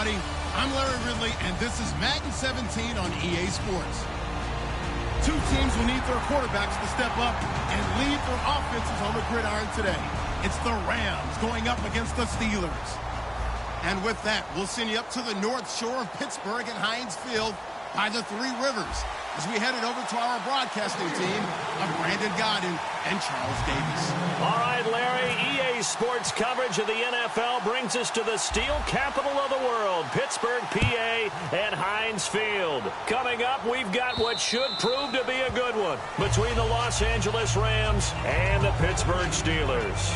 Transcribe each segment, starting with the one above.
everybody. I'm Larry Ridley, and this is Madden 17 on EA Sports. Two teams will need their quarterbacks to step up and lead their offenses on the gridiron today. It's the Rams going up against the Steelers. And with that, we'll send you up to the north shore of Pittsburgh at Heinz Field by the Three Rivers as we headed over to our broadcasting team of Brandon Godden and Charles Davis. All right, Larry, EA Sports coverage of the NFL brings us to the steel capital of the world, Pittsburgh, PA, and Heinz Field. Coming up, we've got what should prove to be a good one between the Los Angeles Rams and the Pittsburgh Steelers.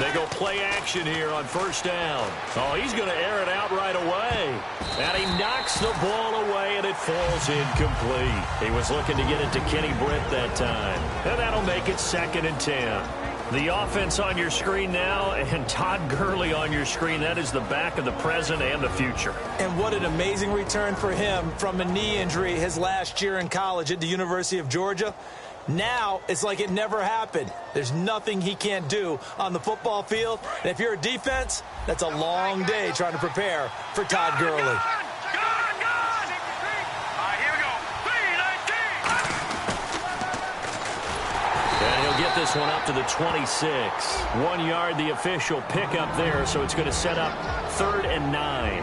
They go play action here on first down. Oh, he's going to air it out right away. And he knocks the ball away, and it falls incomplete. He was looking to get it to Kenny Britt that time. And that'll make it 2nd and 10. The offense on your screen now, and Todd Gurley on your screen. That is the back of the present and the future. And what an amazing return for him from a knee injury his last year in college at the University of Georgia. Now, it's like it never happened. There's nothing he can't do on the football field. And if you're a defense, that's a long day trying to prepare for Todd Gurley. Here we go. 3-19. And he'll get this one up to the 26. 1 yard, the official pickup there, so it's going to set up 3rd and 9.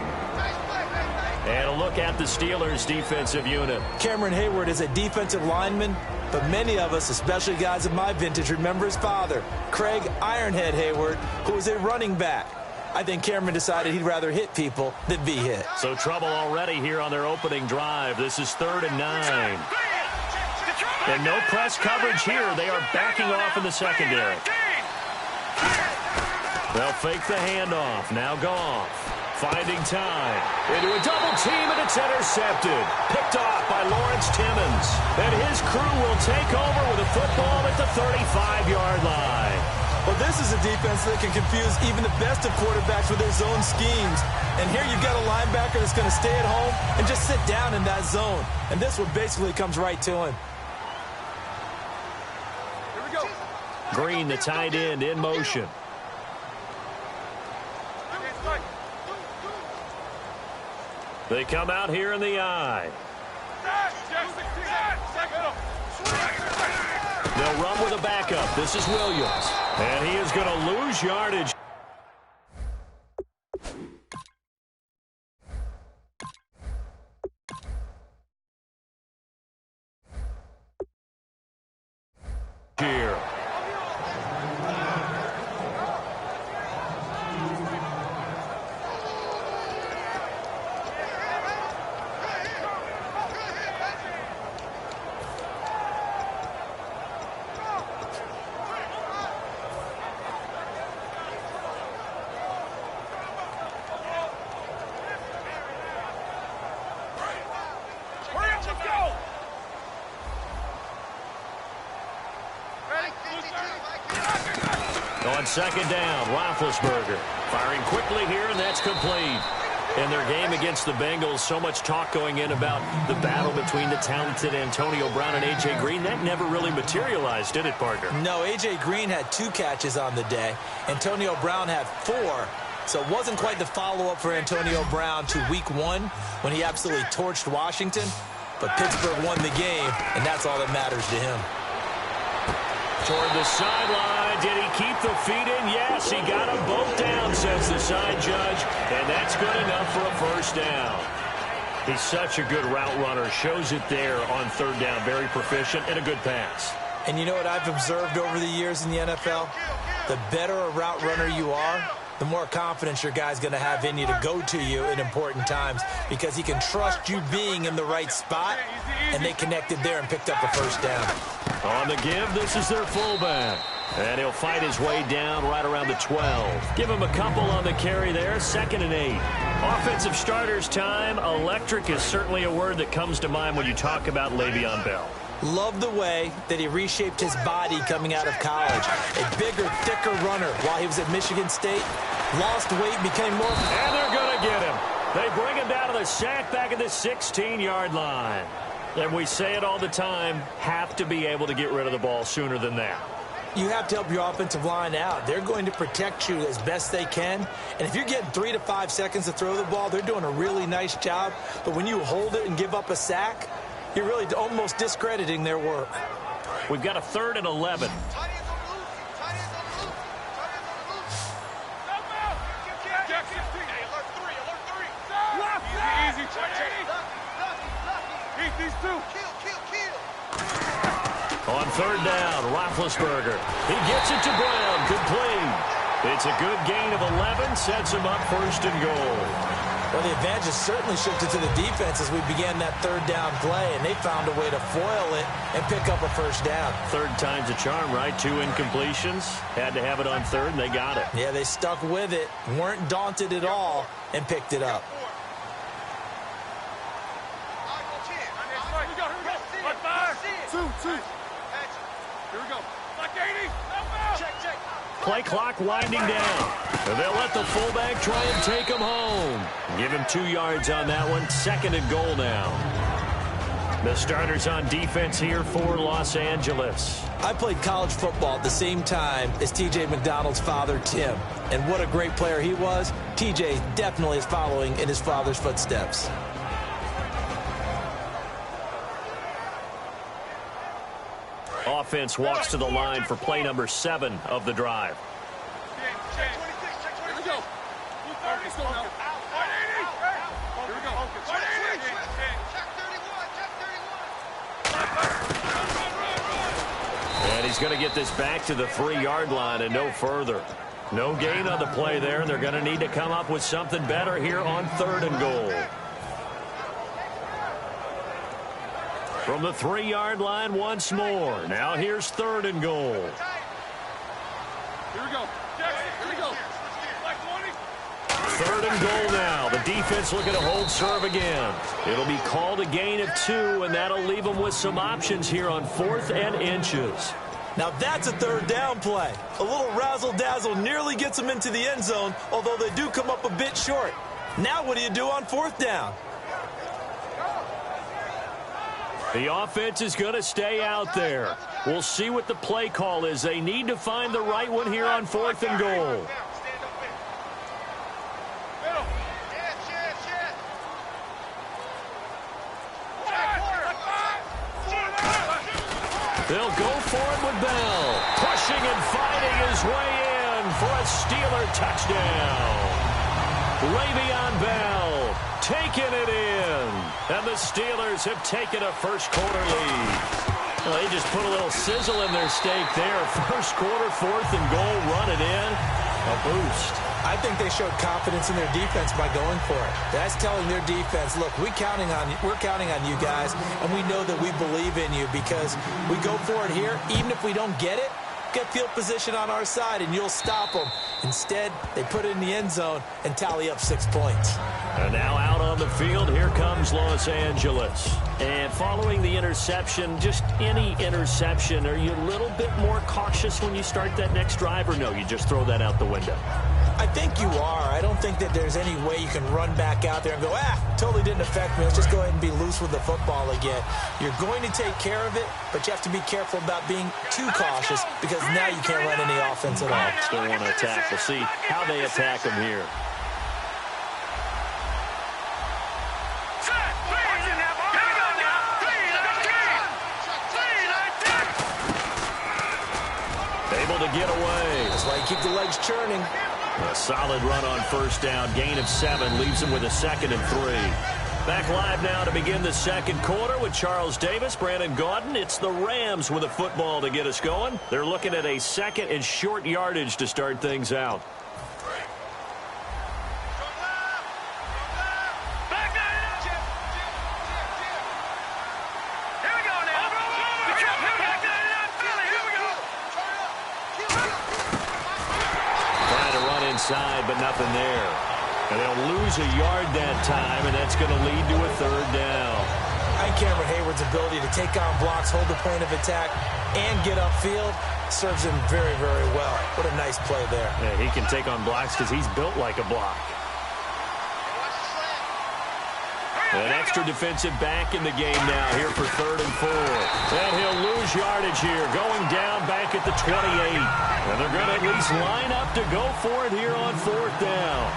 And a look at the Steelers' defensive unit. Cameron Hayward is a defensive lineman, but many of us, especially guys of my vintage, remember his father, Craig Ironhead Hayward, who was a running back. I think Cameron decided he'd rather hit people than be hit. So trouble already here on their opening drive. This is 3rd and 9. And no press coverage here. They are backing off in the secondary. They'll fake the handoff. Now Goff. Finding time. Into a double team, and it's intercepted. Picked off by Lawrence Timmons. And his crew will take over with a football at the 35-yard line. Well, this is a defense that can confuse even the best of quarterbacks with their zone schemes. And here you've got a linebacker that's going to stay at home and just sit down in that zone. And this one basically comes right to him. Here we go. Green, the tight end, in motion. They come out here in the eye. They'll run with a backup. This is Williams. And he is going to lose yardage. Here. On 2nd down, Roethlisberger firing quickly here, and that's complete. In their game against the Bengals, so much talk going in about the battle between the talented Antonio Brown and A.J. Green. That never really materialized, did it, partner? No, A.J. Green had 2 catches on the day. Antonio Brown had 4. So it wasn't quite the follow-up for Antonio Brown to Week 1 when he absolutely torched Washington. But Pittsburgh won the game, and that's all that matters to him. Toward the sideline. Did he keep the feet in? Yes, he got them both down, says the side judge. And that's good enough for a first down. He's such a good route runner. Shows it there on 3rd down. Very proficient and a good pass. And you know what I've observed over the years in the NFL? The better a route runner you are, the more confidence your guy's going to have in you to go to you in important times because he can trust you being in the right spot, and they connected there and picked up a first down. On the give, this is their fullback. And he'll fight his way down right around the 12. Give him a couple on the carry there. 2nd and 8. Offensive starters time. Electric is certainly a word that comes to mind when you talk about Le'Veon Bell. Love the way that he reshaped his body coming out of college. A bigger, thicker runner while he was at Michigan State. Lost weight, became more... And they're going to get him. They bring him down to the sack back at the 16-yard line. And we say it all the time, have to be able to get rid of the ball sooner than that. You have to help your offensive line out. They're going to protect you as best they can. And if you're getting 3 to 5 seconds to throw the ball, they're doing a really nice job. But when you hold it and give up a sack, you're really almost discrediting their work. We've got a 3rd and 11. Easy, these two. On 3rd down, Roethlisberger. He gets it to Brown, complete. It's a good gain of 11, sets him up 1st and goal. Well, the advantage has certainly shifted to the defense as we began that 3rd down play, and they found a way to foil it and pick up a 1st down. 3rd time's a charm, right? 2 incompletions. Had to have it on 3rd, and they got it. Yeah, they stuck with it, weren't daunted at all, and picked it up. Play clock winding down. And they'll let the fullback try and take him home. Give him 2 yards on that one. 2nd and goal now. The starters on defense here for Los Angeles. I played college football at the same time as T.J. McDonald's father, Tim. And what a great player he was. T.J. definitely is following in his father's footsteps. Offense walks to the line for play number 7 of the drive. Here we go. Let's go now. Here we go. And he's going to get this back to the 3-yard line and no further. No gain on the play there, and they're going to need to come up with something better here on 3rd and goal. From the 3-yard line once more. Now here's 3rd and goal. Here we go. Here we go. 3rd and goal now. The defense looking to hold serve again. It'll be called a gain of 2, and that'll leave them with some options here on 4th and inches. Now that's a 3rd down play. A little razzle-dazzle nearly gets them into the end zone, although they do come up a bit short. Now what do you do on 4th down? The offense is going to stay out there. We'll see what the play call is. They need to find the right one here on 4th and goal. They'll go for it with Bell. Pushing and fighting his way in for a Steeler touchdown. Le'Veon Bell taking it in. And the Steelers have taken a first-quarter lead. Well, they just put a little sizzle in their steak there. First quarter, 4th and goal, run it in. A boost. I think they showed confidence in their defense by going for it. That's telling their defense, look, we're counting on you guys, and we know that we believe in you because we go for it here. Even if we don't get it, get field position on our side, and you'll stop them. Instead, they put it in the end zone and tally up 6 points. And now out on the field, here comes Los Angeles. And following the interception, just any interception, are you a little bit more cautious when you start that next drive, or no, you just throw that out the window? I think you are. I don't think that there's any way you can run back out there and go, totally didn't affect me. Let's just go ahead and be loose with the football again. You're going to take care of it, but you have to be careful about being too cautious because now you can't run any offense at all. Still want to attack. We'll see how they attack them here. Able to get away. That's why you keep the legs churning. A solid run on first down. Gain of 7 leaves him with a 2nd and 3. Back live now to begin the second quarter with Charles Davis, Brandon Gaudin. It's the Rams with a football to get us going. They're looking at a 2nd and short yardage to start things out. ahead, but nothing there. And they'll lose a yard that time, and that's going to lead to a third down. I think Cameron Hayward's ability to take on blocks, hold the point of attack, and get upfield serves him very, very well. What a nice play there. Yeah, he can take on blocks because he's built like a block. An extra defensive back in the game now here for 3rd and 4. And he'll lose yardage here, going down back at the 28. And they're going to at least line up to go for it here on 4th down.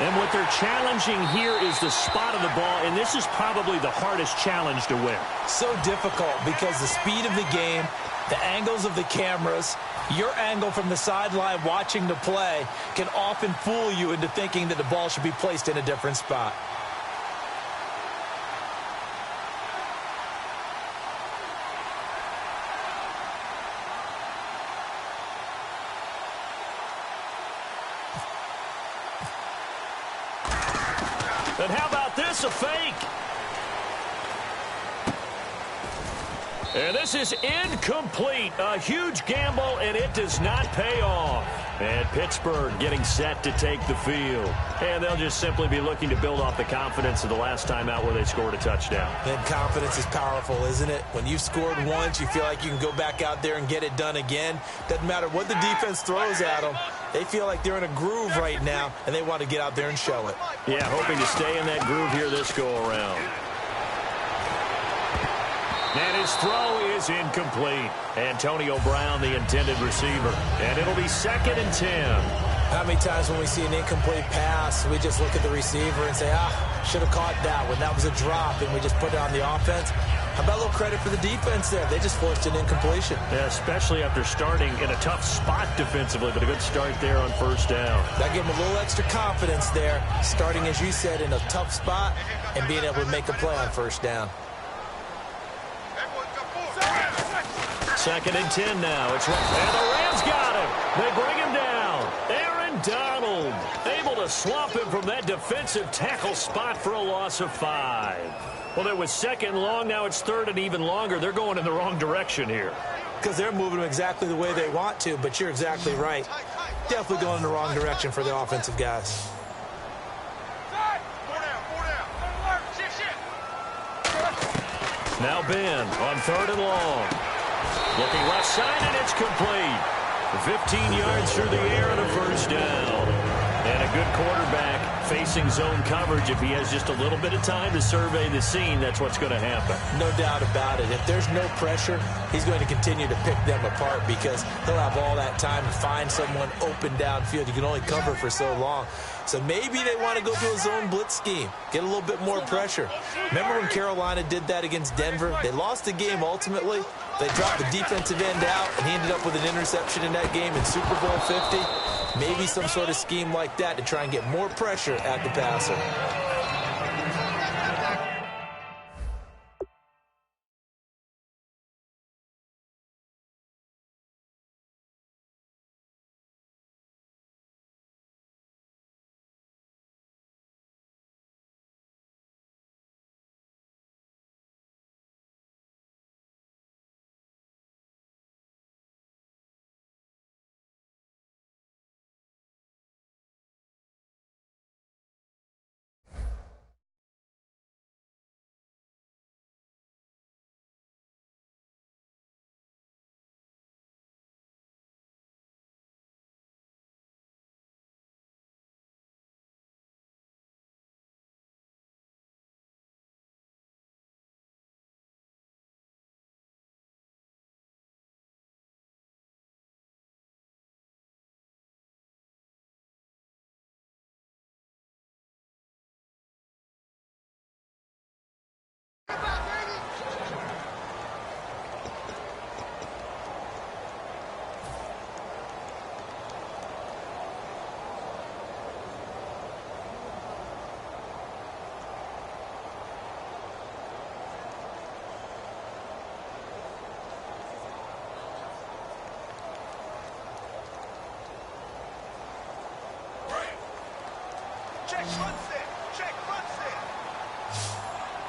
And what they're challenging here is the spot of the ball, and this is probably the hardest challenge to win. So difficult because the speed of the game, the angles of the cameras, your angle from the sideline watching the play can often fool you into thinking that the ball should be placed in a different spot. And how about this, a fake? And this is incomplete. A huge gamble, and it does not pay off. And Pittsburgh getting set to take the field. And they'll just simply be looking to build off the confidence of the last time out where they scored a touchdown. And confidence is powerful, isn't it? When you've scored once, you feel like you can go back out there and get it done again. Doesn't matter what the defense throws at them. They feel like they're in a groove right now, and they want to get out there and show it. Yeah, hoping to stay in that groove here this go-around. And his throw is incomplete. Antonio Brown, the intended receiver. And it'll be 2nd and 10. How many times when we see an incomplete pass, we just look at the receiver and say, should have caught that one. That was a drop, and we just put it on the offense. How about a little credit for the defense there? They just forced an incompletion. Yeah, especially after starting in a tough spot defensively, but a good start there on 1st down. That gave them a little extra confidence there, starting, as you said, in a tough spot and being able to make a play on 1st down. 2nd and 10 now. It's right. And the Rams got him. They bring him down. Aaron Donald able to swamp him from that defensive tackle spot for a loss of 5. Well, it was 2nd long. Now it's 3rd and even longer. They're going in the wrong direction here. Because they're moving them exactly the way they want to, but you're exactly right. Definitely going in the wrong direction for the offensive guys. Now Ben on 3rd and long. Looking left side, and it's complete. 15 yards through the air and a 1st down. And a good quarterback facing zone coverage. If he has just a little bit of time to survey the scene, that's what's going to happen. No doubt about it. If there's no pressure, he's going to continue to pick them apart because he'll have all that time to find someone open downfield. You can only cover for so long. So maybe they want to go to a zone blitz scheme, get a little bit more pressure. Remember when Carolina did that against Denver? They lost the game ultimately. They dropped the defensive end out, and he ended up with an interception in that game in Super Bowl 50. Maybe some sort of scheme like that to try and get more pressure at the passer.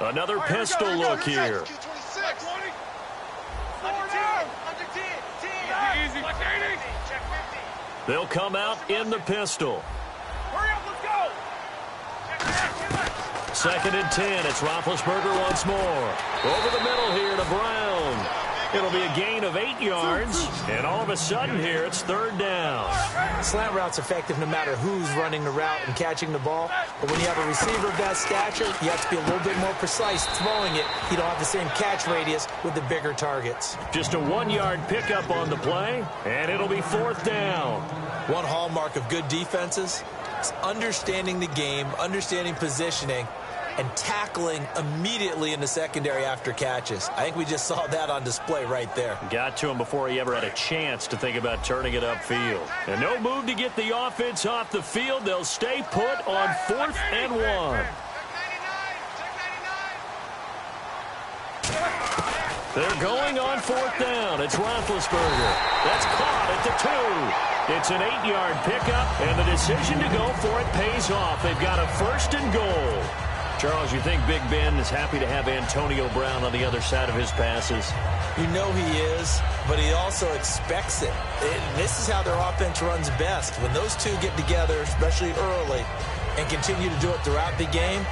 Another pistol look here. They'll come out in the pistol. Hurry up, let's go. 2nd and 10. It's Roethlisberger once more. Over the middle here to Brown. It'll be a gain of 8 yards. And all of a sudden here, it's 3rd down. Slant route's effective no matter who's running the route and catching the ball. But when you have a receiver of that stature, you have to be a little bit more precise throwing it. You don't have the same catch radius with the bigger targets. Just a 1-yard pickup on the play, and it'll be 4th down. One hallmark of good defenses is understanding the game, understanding positioning, and tackling immediately in the secondary after catches. I think we just saw that on display right there. Got to him before he ever had a chance to think about turning it upfield. And no move to get the offense off the field. They'll stay put on 4th and 1. They're going on 4th down. It's Roethlisberger. That's caught at the 2. It's an 8-yard pickup, and the decision to go for it pays off. They've got a 1st and goal. Charles, you think Big Ben is happy to have Antonio Brown on the other side of his passes? You know he is, but he also expects it. This is how their offense runs best. When those two get together, especially early, and continue to do it throughout the game,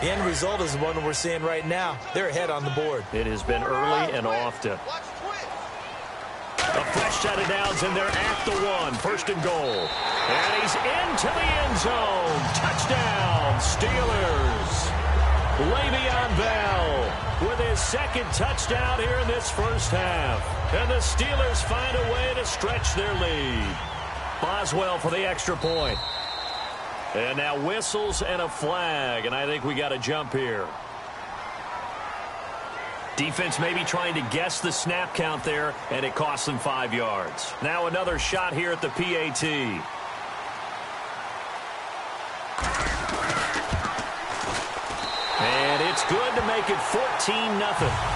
the end result is the one we're seeing right now. They're ahead on the board. It has been early and often. A fresh set of downs, and they're at the 1. 1st and goal. And he's into the end zone. Touchdown, Steelers. Le'Veon Bell with his 2nd touchdown here in this first half. And the Steelers find a way to stretch their lead. Boswell for the extra point. And now whistles and a flag, and I think we got a jump here. Defense maybe trying to guess the snap count there, and it costs them 5 yards. Now another shot here at the PAT. And it's good to make it 14-0.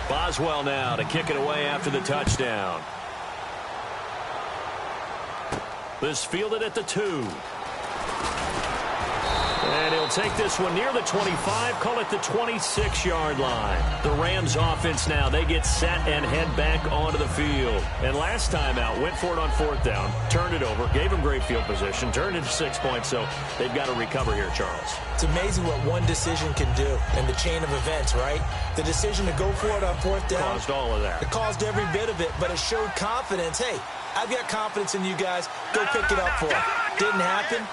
Boswell now to kick it away after the touchdown. This fielded at the 2. And he'll take this one near the 25, call it the 26-yard line. The Rams offense now, they get set and head back onto the field. And last time out, went for it on 4th down, turned it over, gave them great field position, turned it to 6 points, so they've got to recover here, Charles. It's amazing what one decision can do in the chain of events, right? The decision to go for it on 4th down. Caused all of that. It caused every bit of it, but it showed confidence. Hey, I've got confidence in you guys. Go pick it up for them. Didn't happen.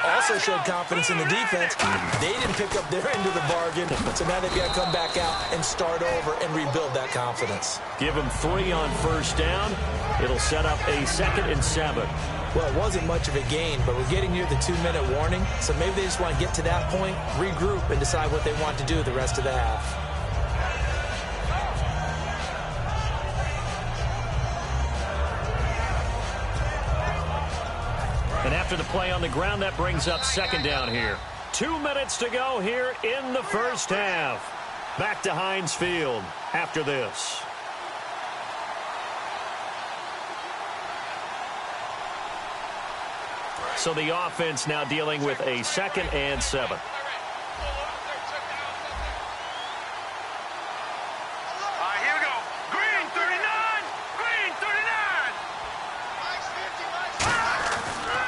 Also showed confidence in the defense. They didn't pick up their end of the bargain, so now they've got to come back out and start over and rebuild that confidence. Give them 3 on 1st down. It'll set up a 2nd and 7. Well, it wasn't much of a gain, but we're getting near the 2-minute warning, so maybe they just want to get to that point, regroup, and decide what they want to do the rest of the half. And after the play on the ground, that brings up 2nd down here. 2 minutes to go here in the first half. Back to Heinz Field after this. So the offense now dealing with a 2nd and 7.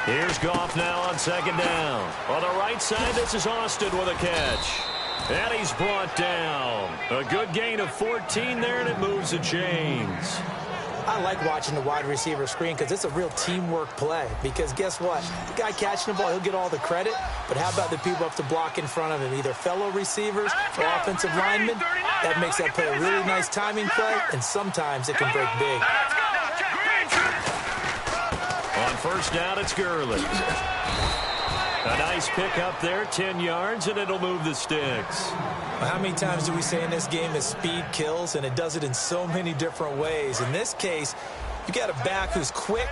Here's Goff now on 2nd down. On the right side, this is Austin with a catch. And he's brought down. A good gain of 14 there, and it moves the chains. I like watching the wide receiver screen because it's a real teamwork play. Because guess what? The guy catching the ball, he'll get all the credit. But how about the people up to block in front of him, either fellow receivers or offensive linemen? That makes that play a really nice timing play, and sometimes it can break big. On 1st down, it's Gurley. A nice pick up there, 10 yards, and it'll move the sticks. Well, how many times do we say in this game that speed kills, and it does it in so many different ways? In this case, you got a back who's quick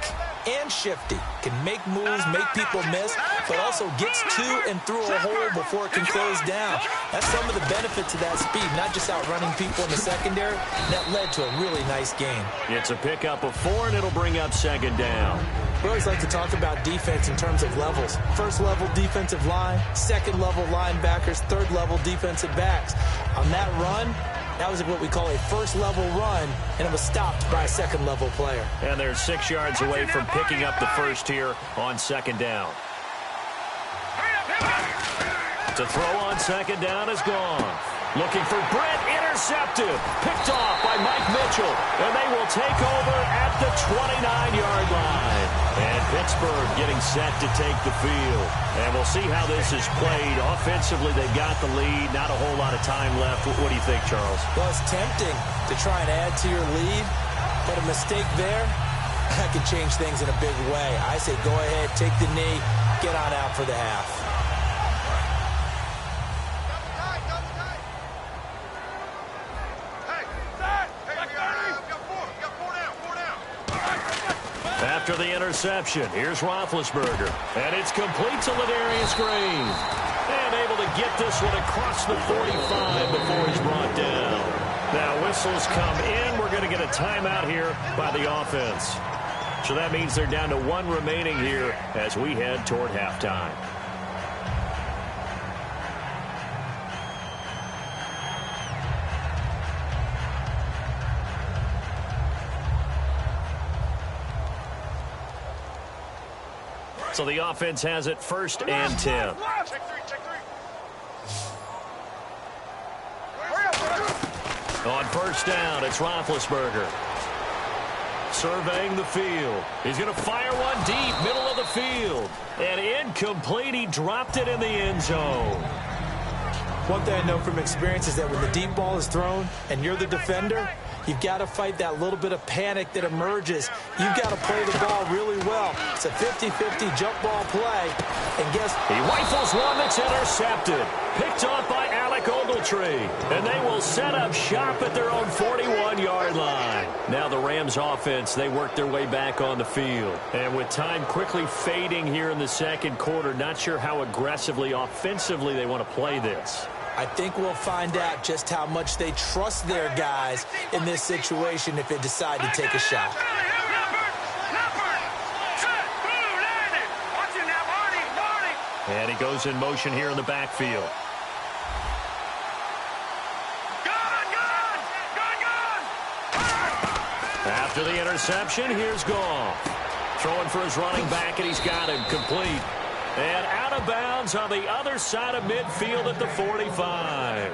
and shifty, can make moves, make people miss, but also gets to and through a hole before it can close down. That's some of the benefits of that speed, not just outrunning people in the secondary. That led to a really nice gain. It's a pickup of 4, and it'll bring up second down. We always like to talk about defense in terms of levels. First level defensive line, second level linebackers, third level defensive backs. On that run, that was what we call a first level run, and it was stopped by a second level player. And they're 6 yards away from picking up the first here on second down. To throw on second down is gone. Looking for Britt, intercepted, picked off by Mike Mitchell, and they will take over at the 29-yard line. And Pittsburgh getting set to take the field. And we'll see how this is played. Offensively, they've got the lead, not a whole lot of time left. What do you think, Charles? Well, it's tempting to try and add to your lead, but a mistake there, that could change things in a big way. I say go ahead, take the knee, get on out for the half. After the interception, here's Roethlisberger. And it's complete to Ladarius Green. And able to get this one across the 45 before he's brought down. Now whistles come in. We're going to get a timeout here by the offense. So that means they're down to 1 remaining here as we head toward halftime. So the offense has it 1st and 10. On 1st down, it's Roethlisberger. Surveying the field. He's going to fire one deep, middle of the field. And incomplete. He dropped it in the end zone. One thing I know from experience is that when the deep ball is thrown and you're the defender, you've got to fight that little bit of panic that emerges. You've got to play the ball really well. It's a 50-50 jump ball play. And guess he rifles one that's intercepted. Picked off by Alec Ogletree. And they will set up shop at their own 41-yard line. Now the Rams offense, they work their way back on the field. And with time quickly fading here in the second quarter, not sure how aggressively, offensively they want to play this. I think we'll find out just how much they trust their guys in this situation if they decide to take a shot. And he goes in motion here in the backfield. After the interception, here's Goff. Throwing for his running back, and he's got him complete. And out of bounds on the other side of midfield at the 45.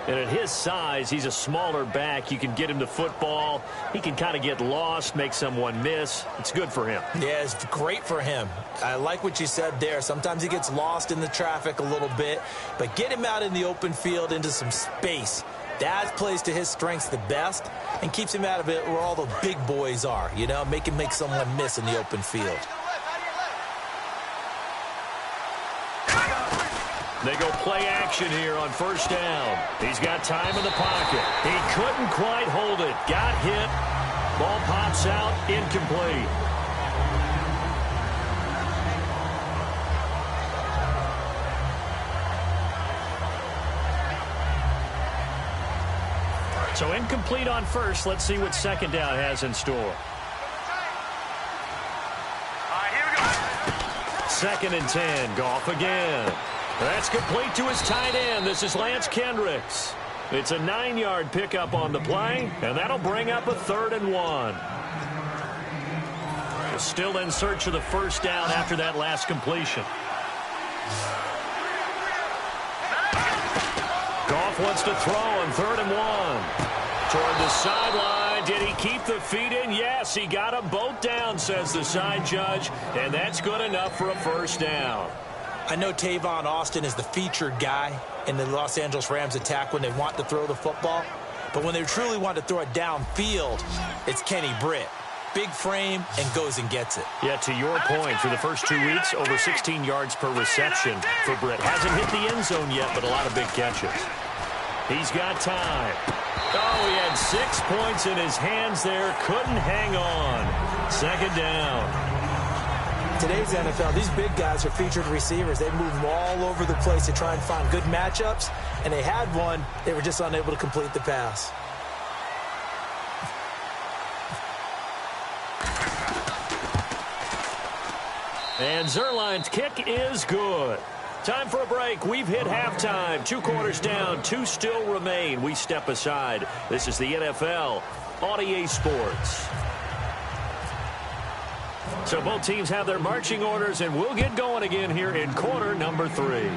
And at his size, he's a smaller back. You can get him the football. He can kind of get lost, make someone miss. It's good for him. Yeah, it's great for him. I like what you said there. Sometimes he gets lost in the traffic a little bit. But get him out in the open field into some space. That plays to his strengths the best and keeps him out of it where all the big boys are. You know, make someone miss in the open field. They go play action here on 1st down. He's got time in the pocket. He couldn't quite hold it. Got hit. Ball pops out. Incomplete. So incomplete on 1st. Let's see what 2nd down has in store. All right, here we go. 2nd and 10. Goff again. That's complete to his tight end. This is Lance Kendricks. It's a 9-yard pickup on the play, and that'll bring up a 3rd and 1. We're still in search of the 1st down after that last completion. Goff wants to throw on 3rd and 1. Toward the sideline. Did he keep the feet in? Yes, he got them both down, says the side judge, and that's good enough for a 1st down. I know Tavon Austin is the featured guy in the Los Angeles Rams attack when they want to throw the football. But when they truly want to throw it downfield, it's Kenny Britt. Big frame and goes and gets it. Yeah, to your point, through the first 2 weeks, over 16 yards per reception for Britt. Hasn't hit the end zone yet, but a lot of big catches. He's got time. Oh, he had 6 points in his hands there. Couldn't hang on. 2nd down. today's NFL, these big guys are featured receivers. They move them all over the place to try and find good matchups, and they had one. They were just unable to complete the pass. And Zuerlein's kick is good. Time for a break. We've hit halftime. 2 quarters down. 2 still remain. We step aside. This is the NFL on EA Sports. So both teams have their marching orders, and we'll get going again here in quarter number 3.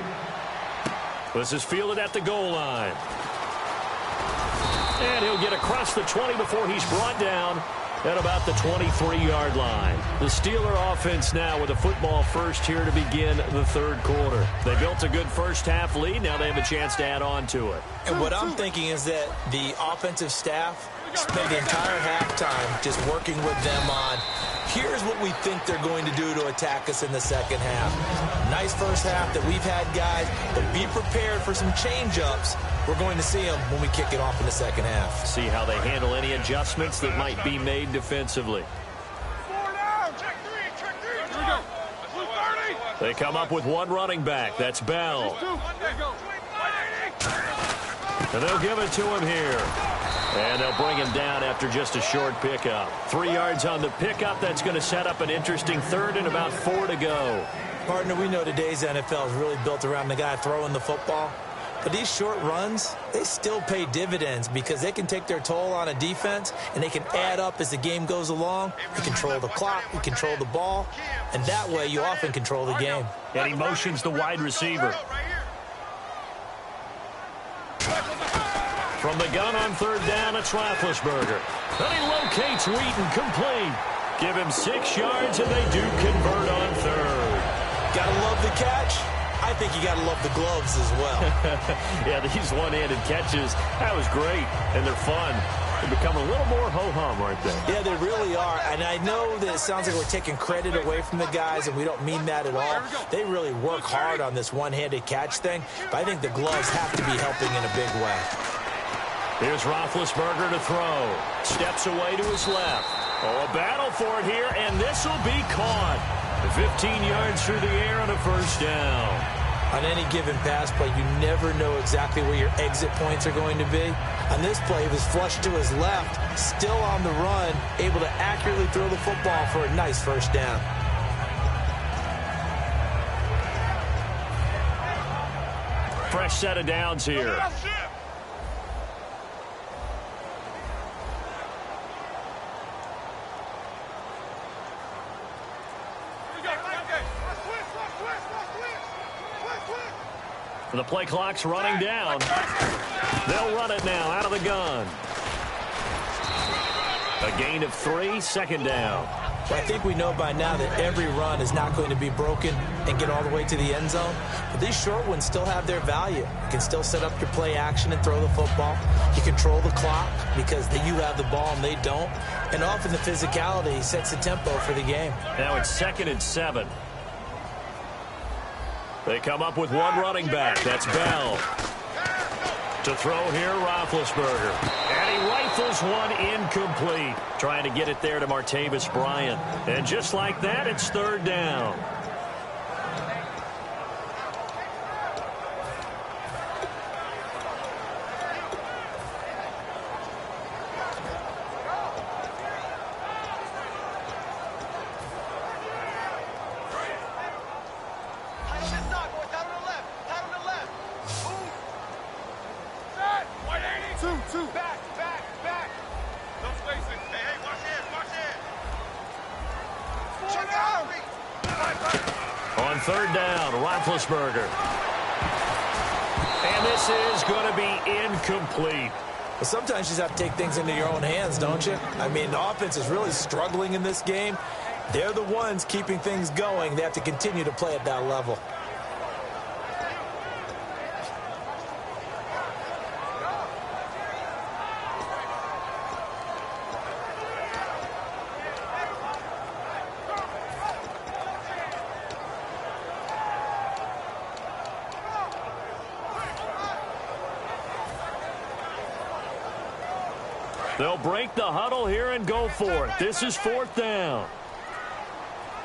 This is fielded at the goal line. And he'll get across the 20 before he's brought down at about the 23-yard line. The Steeler offense now with a football first here to begin the third quarter. They built a good first-half lead. Now they have a chance to add on to it. And what I'm thinking is that the offensive staff spent the entire halftime just working with them on, here's what we think they're going to do to attack us in the second half. Nice first half that we've had, guys, but be prepared for some change-ups. We're going to see them when we kick it off in the second half. See how they handle any adjustments that might be made defensively. Check three. Here we go. They come up with one running back. That's Bell. And they'll give it to him here. And they'll bring him down after just a short pickup. 3 yards on the pickup. That's going to set up an interesting third and about 4 to go. Partner, we know today's NFL is really built around the guy throwing the football. But these short runs, they still pay dividends because they can take their toll on a defense, and they can add up as the game goes along. You control the clock, you control the ball, and that way you often control the game. And he motions the wide receiver. From the gun on third down, it's Roethlisberger. And he locates Wheaton complete. Give him 6 yards, and they do convert on third. Gotta love the catch. I think you got to love the gloves as well. Yeah, these one-handed catches, that was great, and they're fun. They become a little more ho-hum, aren't they? Yeah, they really are, and I know that it sounds like we're taking credit away from the guys, and we don't mean that at all. They really work hard on this one-handed catch thing, but I think the gloves have to be helping in a big way. Here's Roethlisberger to throw. Steps away to his left. Oh, a battle for it here, and this will be caught. 15 yards through the air on a first down. On any given pass play, you never know exactly where your exit points are going to be. On this play, he was flushed to his left, still on the run, able to accurately throw the football for a nice first down. Fresh set of downs here. The play clock's running down. They'll run it now out of the gun. A gain of 3, second down. Well, I think we know by now that every run is not going to be broken and get all the way to the end zone. But these short ones still have their value. You can still set up your play action and throw the football. You control the clock because you have the ball and they don't. And often the physicality sets the tempo for the game. Now it's 2nd and 7. They come up with one running back. That's Bell. To throw here, Roethlisberger. And he rifles one incomplete. Trying to get it there to Martavis Bryant. And just like that, it's third down. On third down, Roethlisberger. And this is going to be incomplete. But sometimes you just have to take things into your own hands, don't you? I mean, the offense is really struggling in this game. They're the ones keeping things going. They have to continue to play at that level. They'll break the huddle here and go for it. This is 4th down.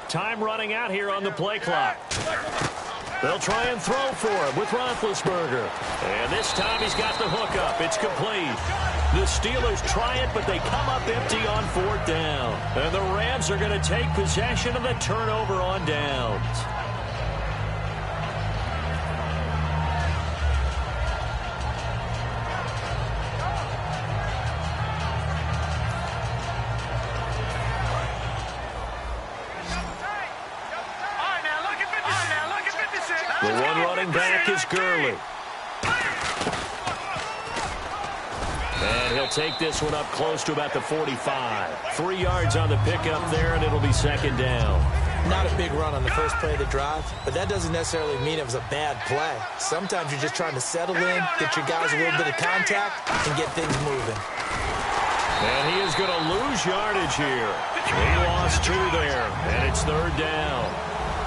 Time running out here on the play clock. They'll try and throw for him with Roethlisberger. And this time he's got the hook up. It's complete. The Steelers try it, but they come up empty on 4th down. And the Rams are going to take possession of the turnover on downs. The one running back is Gurley. And he'll take this one up close to about the 45. 3 yards on the pickup there, and it'll be 2nd down. Not a big run on the first play of the drive, but that doesn't necessarily mean it was a bad play. Sometimes you're just trying to settle in, get your guys a little bit of contact, and get things moving. And he is going to lose yardage here. He lost 2 there, and it's 3rd down.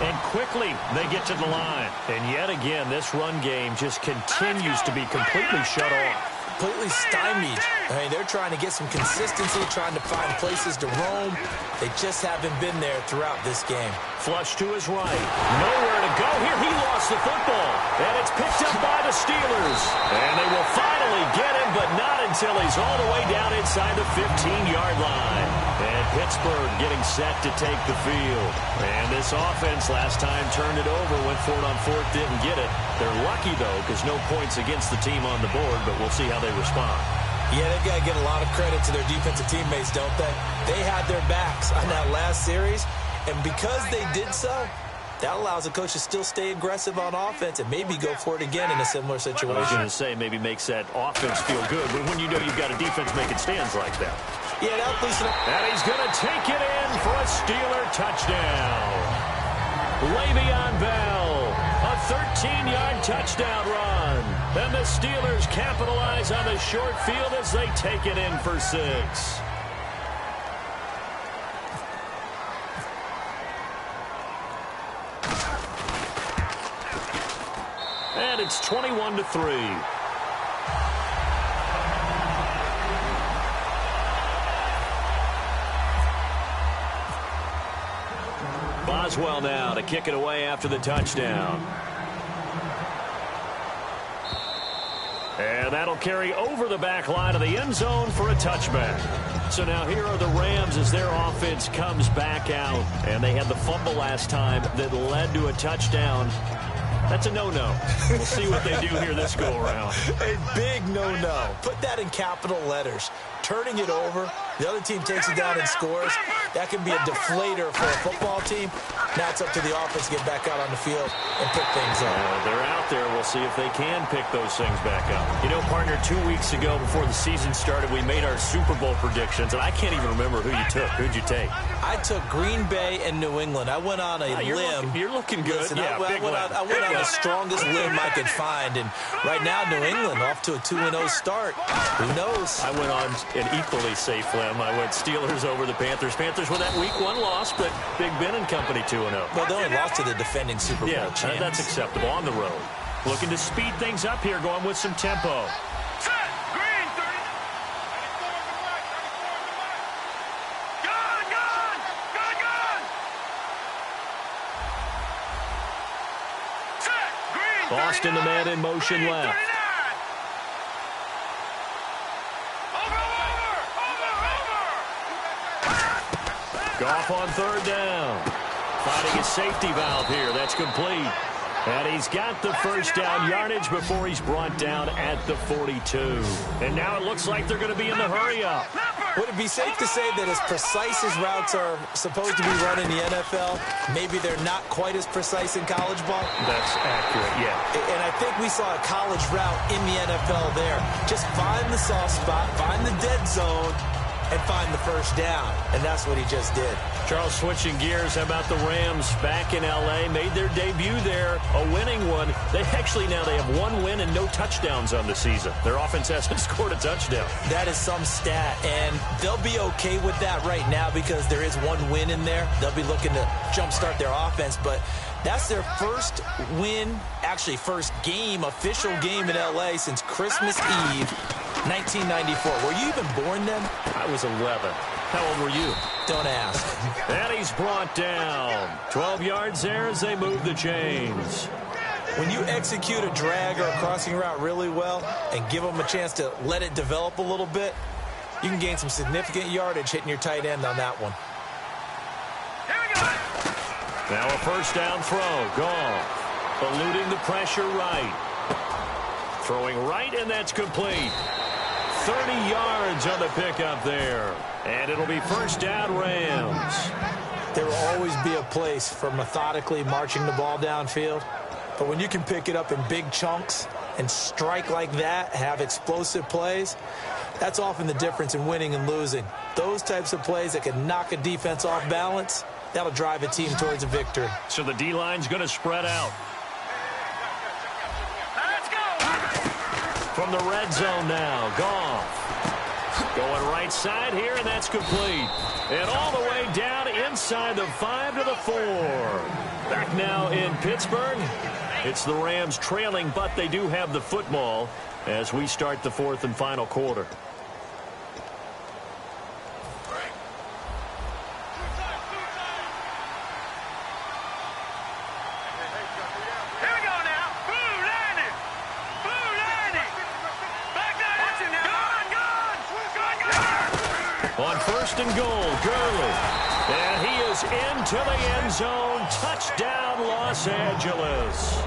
And quickly, they get to the line. And yet again, this run game just continues to be completely shut off. Completely stymied. I mean, they're trying to get some consistency, trying to find places to roam. They just haven't been there throughout this game. Flush to his right. Nowhere to go here. He lost the football. And it's picked up by the Steelers. And they will finally get him, but not until he's all the way down inside the 15-yard line. And Pittsburgh getting set to take the field. And this offense last time turned it over, went for it on 4th, didn't get it. They're lucky, though, because no points against the team on the board, but we'll see how they respond. Yeah, they've got to give a lot of credit to their defensive teammates, don't they? They had their backs on that last series, and because they did so, that allows the coach to still stay aggressive on offense and maybe go for it again in a similar situation. I was going to say maybe makes that offense feel good, but when you know you've got a defense making stands like that. Yeah, that'll loosen up. And he's going to take it in for a Steeler touchdown. Le'Veon Bell, a 13-yard touchdown run. And the Steelers capitalize on the short field as they take it in for 6. And it's 21-3. Boswell now to kick it away after the touchdown. And that'll carry over the back line of the end zone for a touchback. So now here are the Rams as their offense comes back out. And they had the fumble last time that led to a touchdown. That's a no-no. We'll see what they do here this go-around. A big no-no. Put that in capital letters. Turning it over, the other team takes it down and scores. That can be a deflator for a football team. Now it's up to the offense to get back out on the field and pick things up. They're out there. We'll see if they can pick those things back up. You know, partner, 2 weeks ago before the season started, we made our Super Bowl predictions, and I can't even remember who you took. Who'd you take? I took Green Bay and New England. I went on a limb. You're looking good. Listen, yeah, I went on the strongest limb I could find, and right now New England off to a 2-0 start. Who knows? I went on an equally safe limb. I went Steelers over the Panthers. Panthers with that week 1 loss, but Big Ben and company 2-0. Well, they only lost to the defending Super Bowl champs. That's acceptable on the road. Looking to speed things up here, going with some tempo. Boston, the man in motion left. Goff on 3rd down. Finding his safety valve here. That's complete. And he's got the first down yardage before he's brought down at the 42. And now it looks like they're going to be in the hurry-up. Would it be safe to say that as precise as routes are supposed to be run in the NFL, maybe they're not quite as precise in college ball? That's accurate, yeah. And I think we saw a college route in the NFL there. Just find the soft spot, find the dead zone, and find the first down. And that's what he just did. Charles, switching gears, how about the Rams back in L.A., made their debut there, a winning one. They have 1 win and no touchdowns on the season. Their offense hasn't scored a touchdown. That is some stat, and they'll be okay with that right now because there is 1 win in there. They'll be looking to jumpstart their offense, but that's their first win, actually first game, official game in L.A. since Christmas Eve, 1994. Were you even born then? I was 11. How old were you? Don't ask. And he's brought down. 12 yards there as they move the chains. When you execute a drag or a crossing route really well and give them a chance to let it develop a little bit, you can gain some significant yardage hitting your tight end on that one. Now a first down throw. Goff eluding the pressure right. Throwing right, and that's complete. 30 yards on the pickup there. And it'll be first down Rams. There will always be a place for methodically marching the ball downfield. But when you can pick it up in big chunks and strike like that, have explosive plays, that's often the difference in winning and losing. Those types of plays that can knock a defense off balance, that'll drive a team towards a victory. So the D-line's going to spread out. Let's go. From the red zone now, Goff. Going right side here, and that's complete. And all the way down inside the 5 to the 4. Back now in Pittsburgh. It's the Rams trailing, but they do have the football as we start the fourth and final quarter. On first and goal, Gurley. And he is into the end zone. Touchdown, Los Angeles.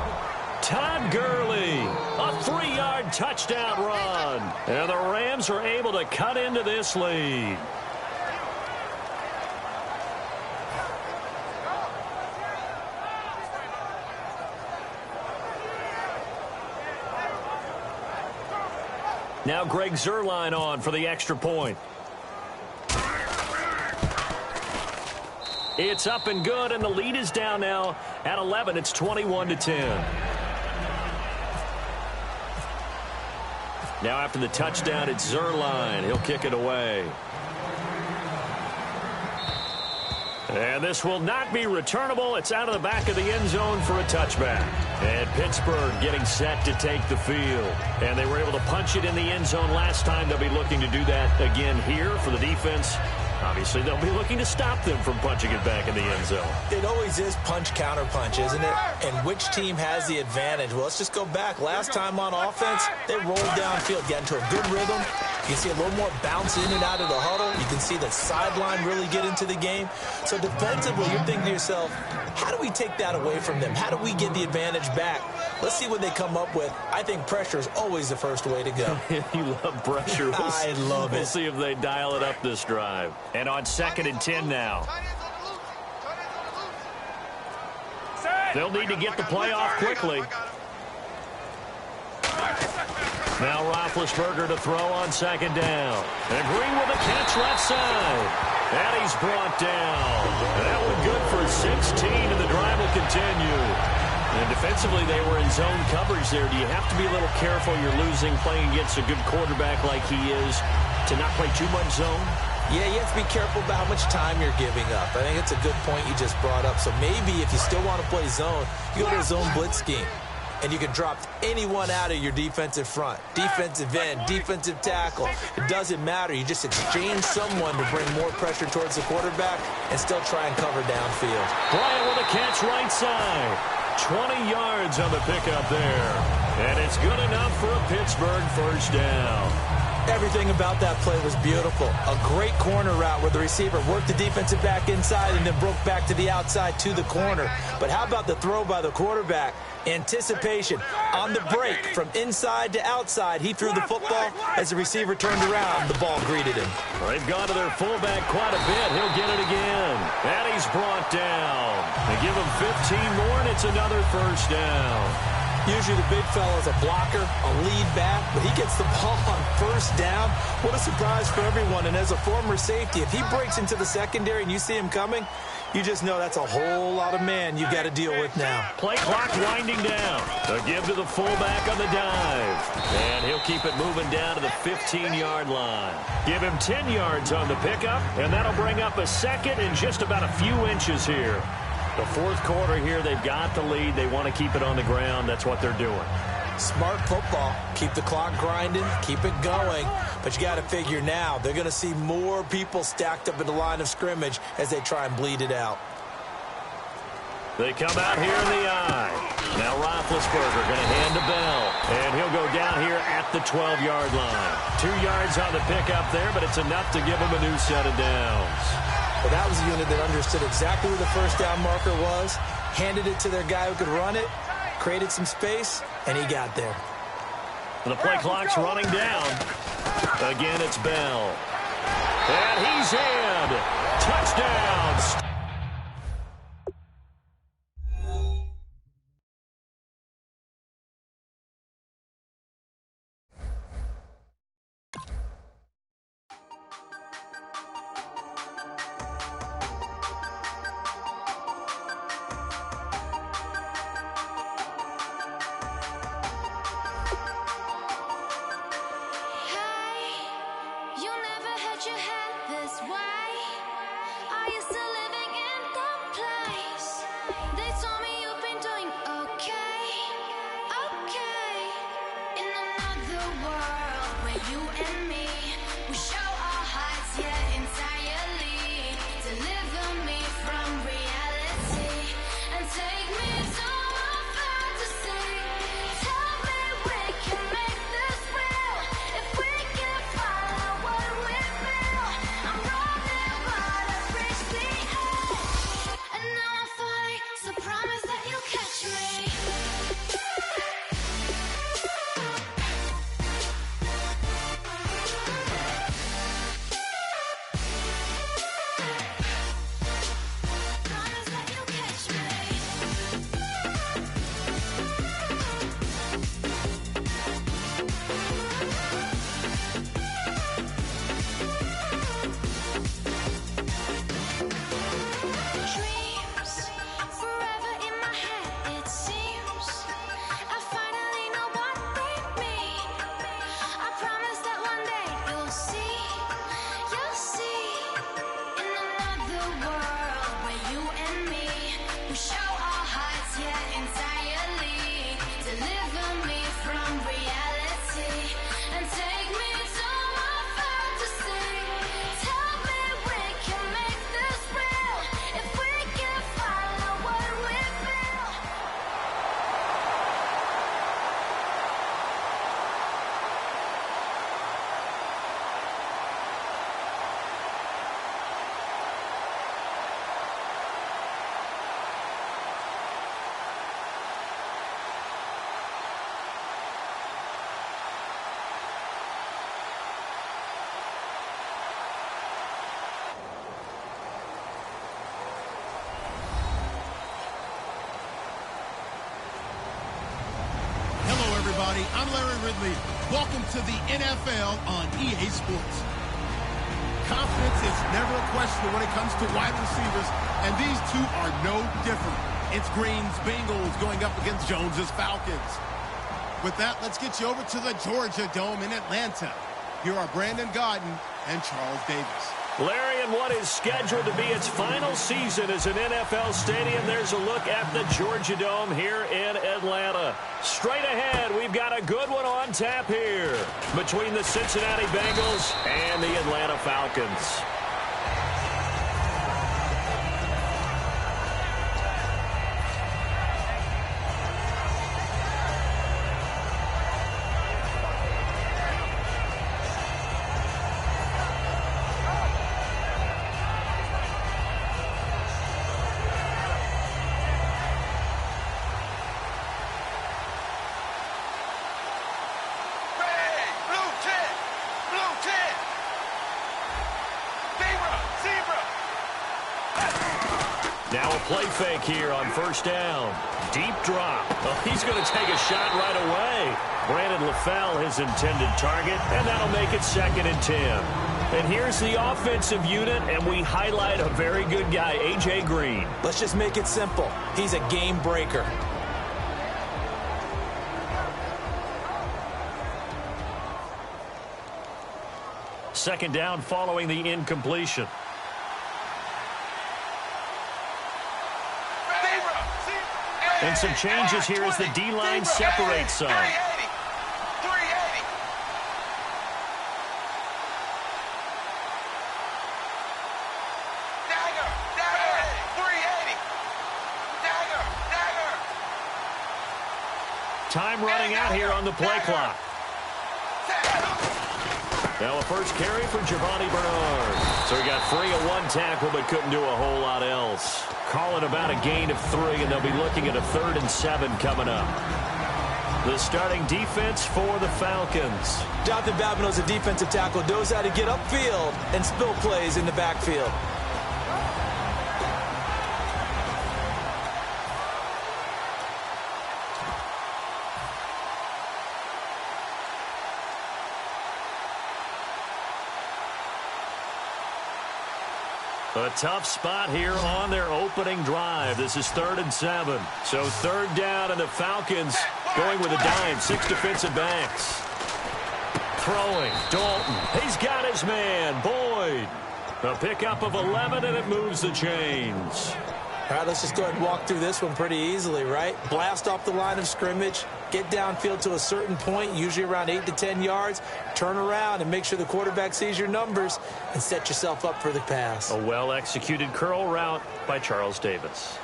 Todd Gurley, a 3-yard touchdown run. And the Rams are able to cut into this lead. Now Greg Zuerlein on for the extra point. It's up and good, and the lead is down now at 11. It's 21-10. Now after the touchdown, it's Zuerlein. He'll kick it away. And this will not be returnable. It's out of the back of the end zone for a touchback. And Pittsburgh getting set to take the field. And they were able to punch it in the end zone last time. They'll be looking to do that again here for the defense. Obviously, they'll be looking to stop them from punching it back in the end zone. It always is punch-counter-punch, isn't it? And which team has the advantage? Well, let's just go back. Last time on offense, they rolled downfield, got into a good rhythm. You can see a little more bounce in and out of the huddle. You can see the sideline really get into the game. So defensively, you're thinking to yourself, how do we take that away from them? How do we get the advantage back? Let's see what they come up with. I think pressure is always the first way to go. You love pressure. I love it. We'll see if they dial it up this drive. And on 2nd and 10 now. They'll need to get the play off quickly. Now Roethlisberger to throw on 2nd down. And Green with a catch left side. And he's brought down. And that one good for 16, and the drive will continue. And defensively, they were in zone coverage there. Do you have to be a little careful? You're losing playing against a good quarterback like he is to not play too much zone? Yeah, you have to be careful about how much time you're giving up. I think it's a good point you just brought up. So maybe if you still want to play zone, you go to a zone blitz scheme. And you can drop anyone out of your defensive front. Defensive end, defensive tackle. It doesn't matter. You just exchange someone to bring more pressure towards the quarterback and still try and cover downfield. Bryant with a catch right side. 20 yards on the pickup there. And it's good enough for a Pittsburgh first down. Everything about that play was beautiful. A great corner route where the receiver worked the defensive back inside and then broke back to the outside to the corner. But how about the throw by the quarterback? Anticipation on the break from inside to outside. He threw the football. As the receiver turned around, the ball greeted him. They've gone to their fullback quite a bit. He'll get it again. And he's brought down. They give him 15 more, and it's another first down. Usually the big fella is a blocker, a lead back, but he gets the ball on first down. What a surprise for everyone. And as a former safety, if he breaks into the secondary and you see him coming, you just know that's a whole lot of man you've got to deal with now. Play clock winding down. A give to the fullback on the dive. And he'll keep it moving down to the 15-yard line. Give him 10 yards on the pickup, and that'll bring up a second in just about a few inches here. The fourth quarter here, they've got the lead. They want to keep it on the ground. That's what they're doing. Smart football. Keep the clock grinding. Keep it going. But you got to figure now they're going to see more people stacked up at the line of scrimmage as they try and bleed it out. They come out here in the eye. Now Roethlisberger going to hand to Bell. And he'll go down here at the 12-yard line. 2 yards on the pickup there, but it's enough to give him a new set of downs. Well, that was a unit that understood exactly where the first down marker was, handed it to their guy who could run it, created some space, and he got there. The play clock's running down. Again, it's Bell. And he's in. Touchdown. I'm Larry Ridley. Welcome to the NFL on EA Sports. Confidence is never a question when it comes to wide receivers, and these two are no different. It's Green's Bengals going up against Jones's Falcons. With that, let's get you over to the Georgia Dome in Atlanta. Here are Brandon Gaudin and Charles Davis. Larry, in what is scheduled to be its final season as an NFL stadium, there's a look at the Georgia Dome here in Atlanta. Straight ahead, we've got a good one on tap here between the Cincinnati Bengals and the Atlanta Falcons. Now a play fake here on first down. Deep drop. Oh, he's going to take a shot right away. Brandon LaFell, his intended target, and that'll make it 2nd and 10. And here's the offensive unit, and we highlight a very good guy, A.J. Green. Let's just make it simple. He's a game breaker. Second down following the incompletion. And some changes here as the D-line separates some. Time running out here on the play clock. Now a first carry for Giovanni Bernard. So he got free of one tackle but couldn't do a whole lot else. Call it about a gain of 3, and they'll be looking at a 3rd and 7 coming up. The starting defense for the Falcons. Jonathan Babineaux's a defensive tackle, knows how to get upfield and spill plays in the backfield. A tough spot here on their opening drive. This is 3rd and 7. So 3rd down, and the Falcons going with a dime. 6 defensive backs. Throwing. Dalton. He's got his man. Boyd. A pickup of 11, and it moves the chains. All right, let's just go ahead and walk through this one pretty easily, right? Blast off the line of scrimmage, get downfield to a certain point, usually around 8 to 10 yards, turn around and make sure the quarterback sees your numbers and set yourself up for the pass. A well-executed curl route by Charles Davis.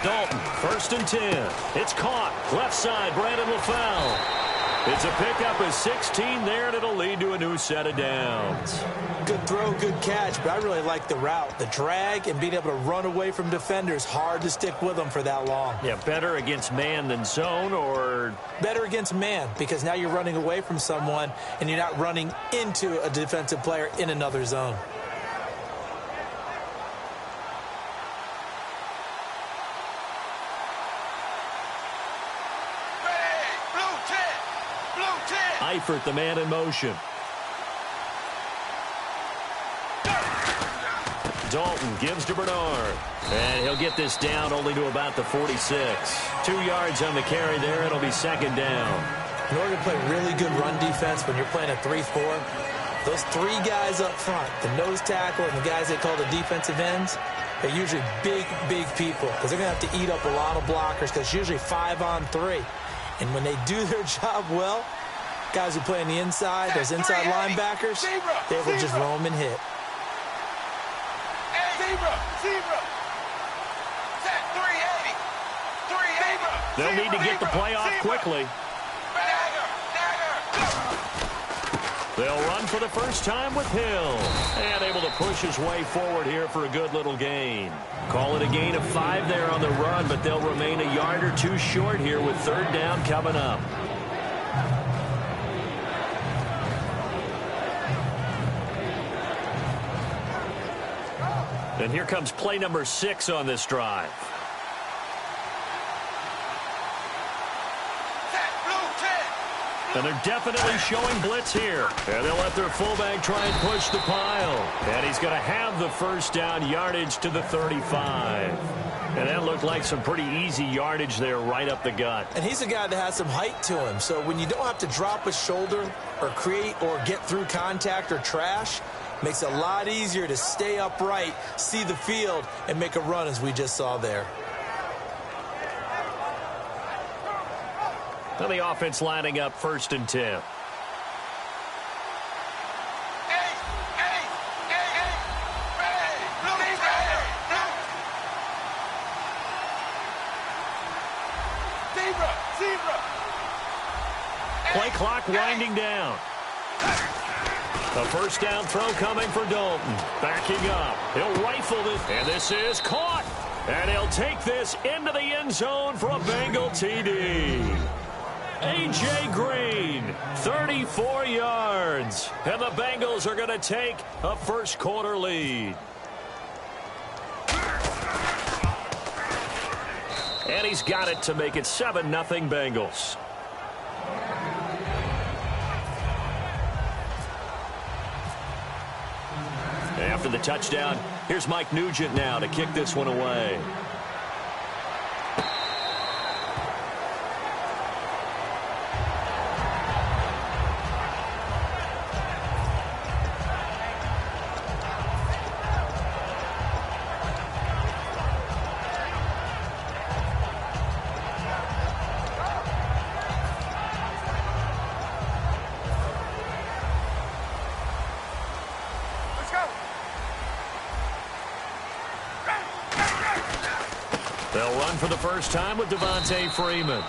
Dalton, 1st and 10. It's caught. Left side, Brandon LaFell. It's a pickup of 16 there, and it'll lead to a new set of downs. Good throw, good catch, but I really like the route. The drag and being able to run away from defenders, hard to stick with them for that long. Yeah, better against man than zone, or? Better against man, because now you're running away from someone, and you're not running into a defensive player in another zone. Eifert, the man in motion. Dalton gives to Bernard. And he'll get this down only to about the 46. 2 yards on the carry there. It'll be 2nd down. In order to play really good run defense when you're playing a 3-4, those 3 guys up front, the nose tackle and the guys they call the defensive ends, they're usually big, big people because they're going to have to eat up a lot of blockers because it's usually 5-on-3. And when they do their job well, guys who play on the inside, those inside linebackers, they will just roam and hit. They'll need to get the play off quickly. They'll run for the first time with Hill. And able to push his way forward here for a good little gain. Call it a gain of 5 there on the run, but they'll remain a yard or 2 short here with 3rd down coming up. And here comes play number 6 on this drive. And they're definitely showing blitz here. And they'll let their fullback try and push the pile. And he's going to have the first down, yardage to the 35. And that looked like some pretty easy yardage there right up the gut. And he's a guy that has some height to him. So when you don't have to drop a shoulder or create or get through contact or trash, makes it a lot easier to stay upright, see the field, and make a run as we just saw there. Now the offense lining up 1st and 10. Play clock winding down. A first down throw coming for Dalton. Backing up. He'll rifle this. And this is caught. And he'll take this into the end zone for a Bengal TD. A.J. Green, 34 yards. And the Bengals are going to take a first quarter lead. And he's got it to make it 7-0 Bengals. After the touchdown, here's Mike Nugent now to kick this one away. They'll run for the first time with Devontae Freeman.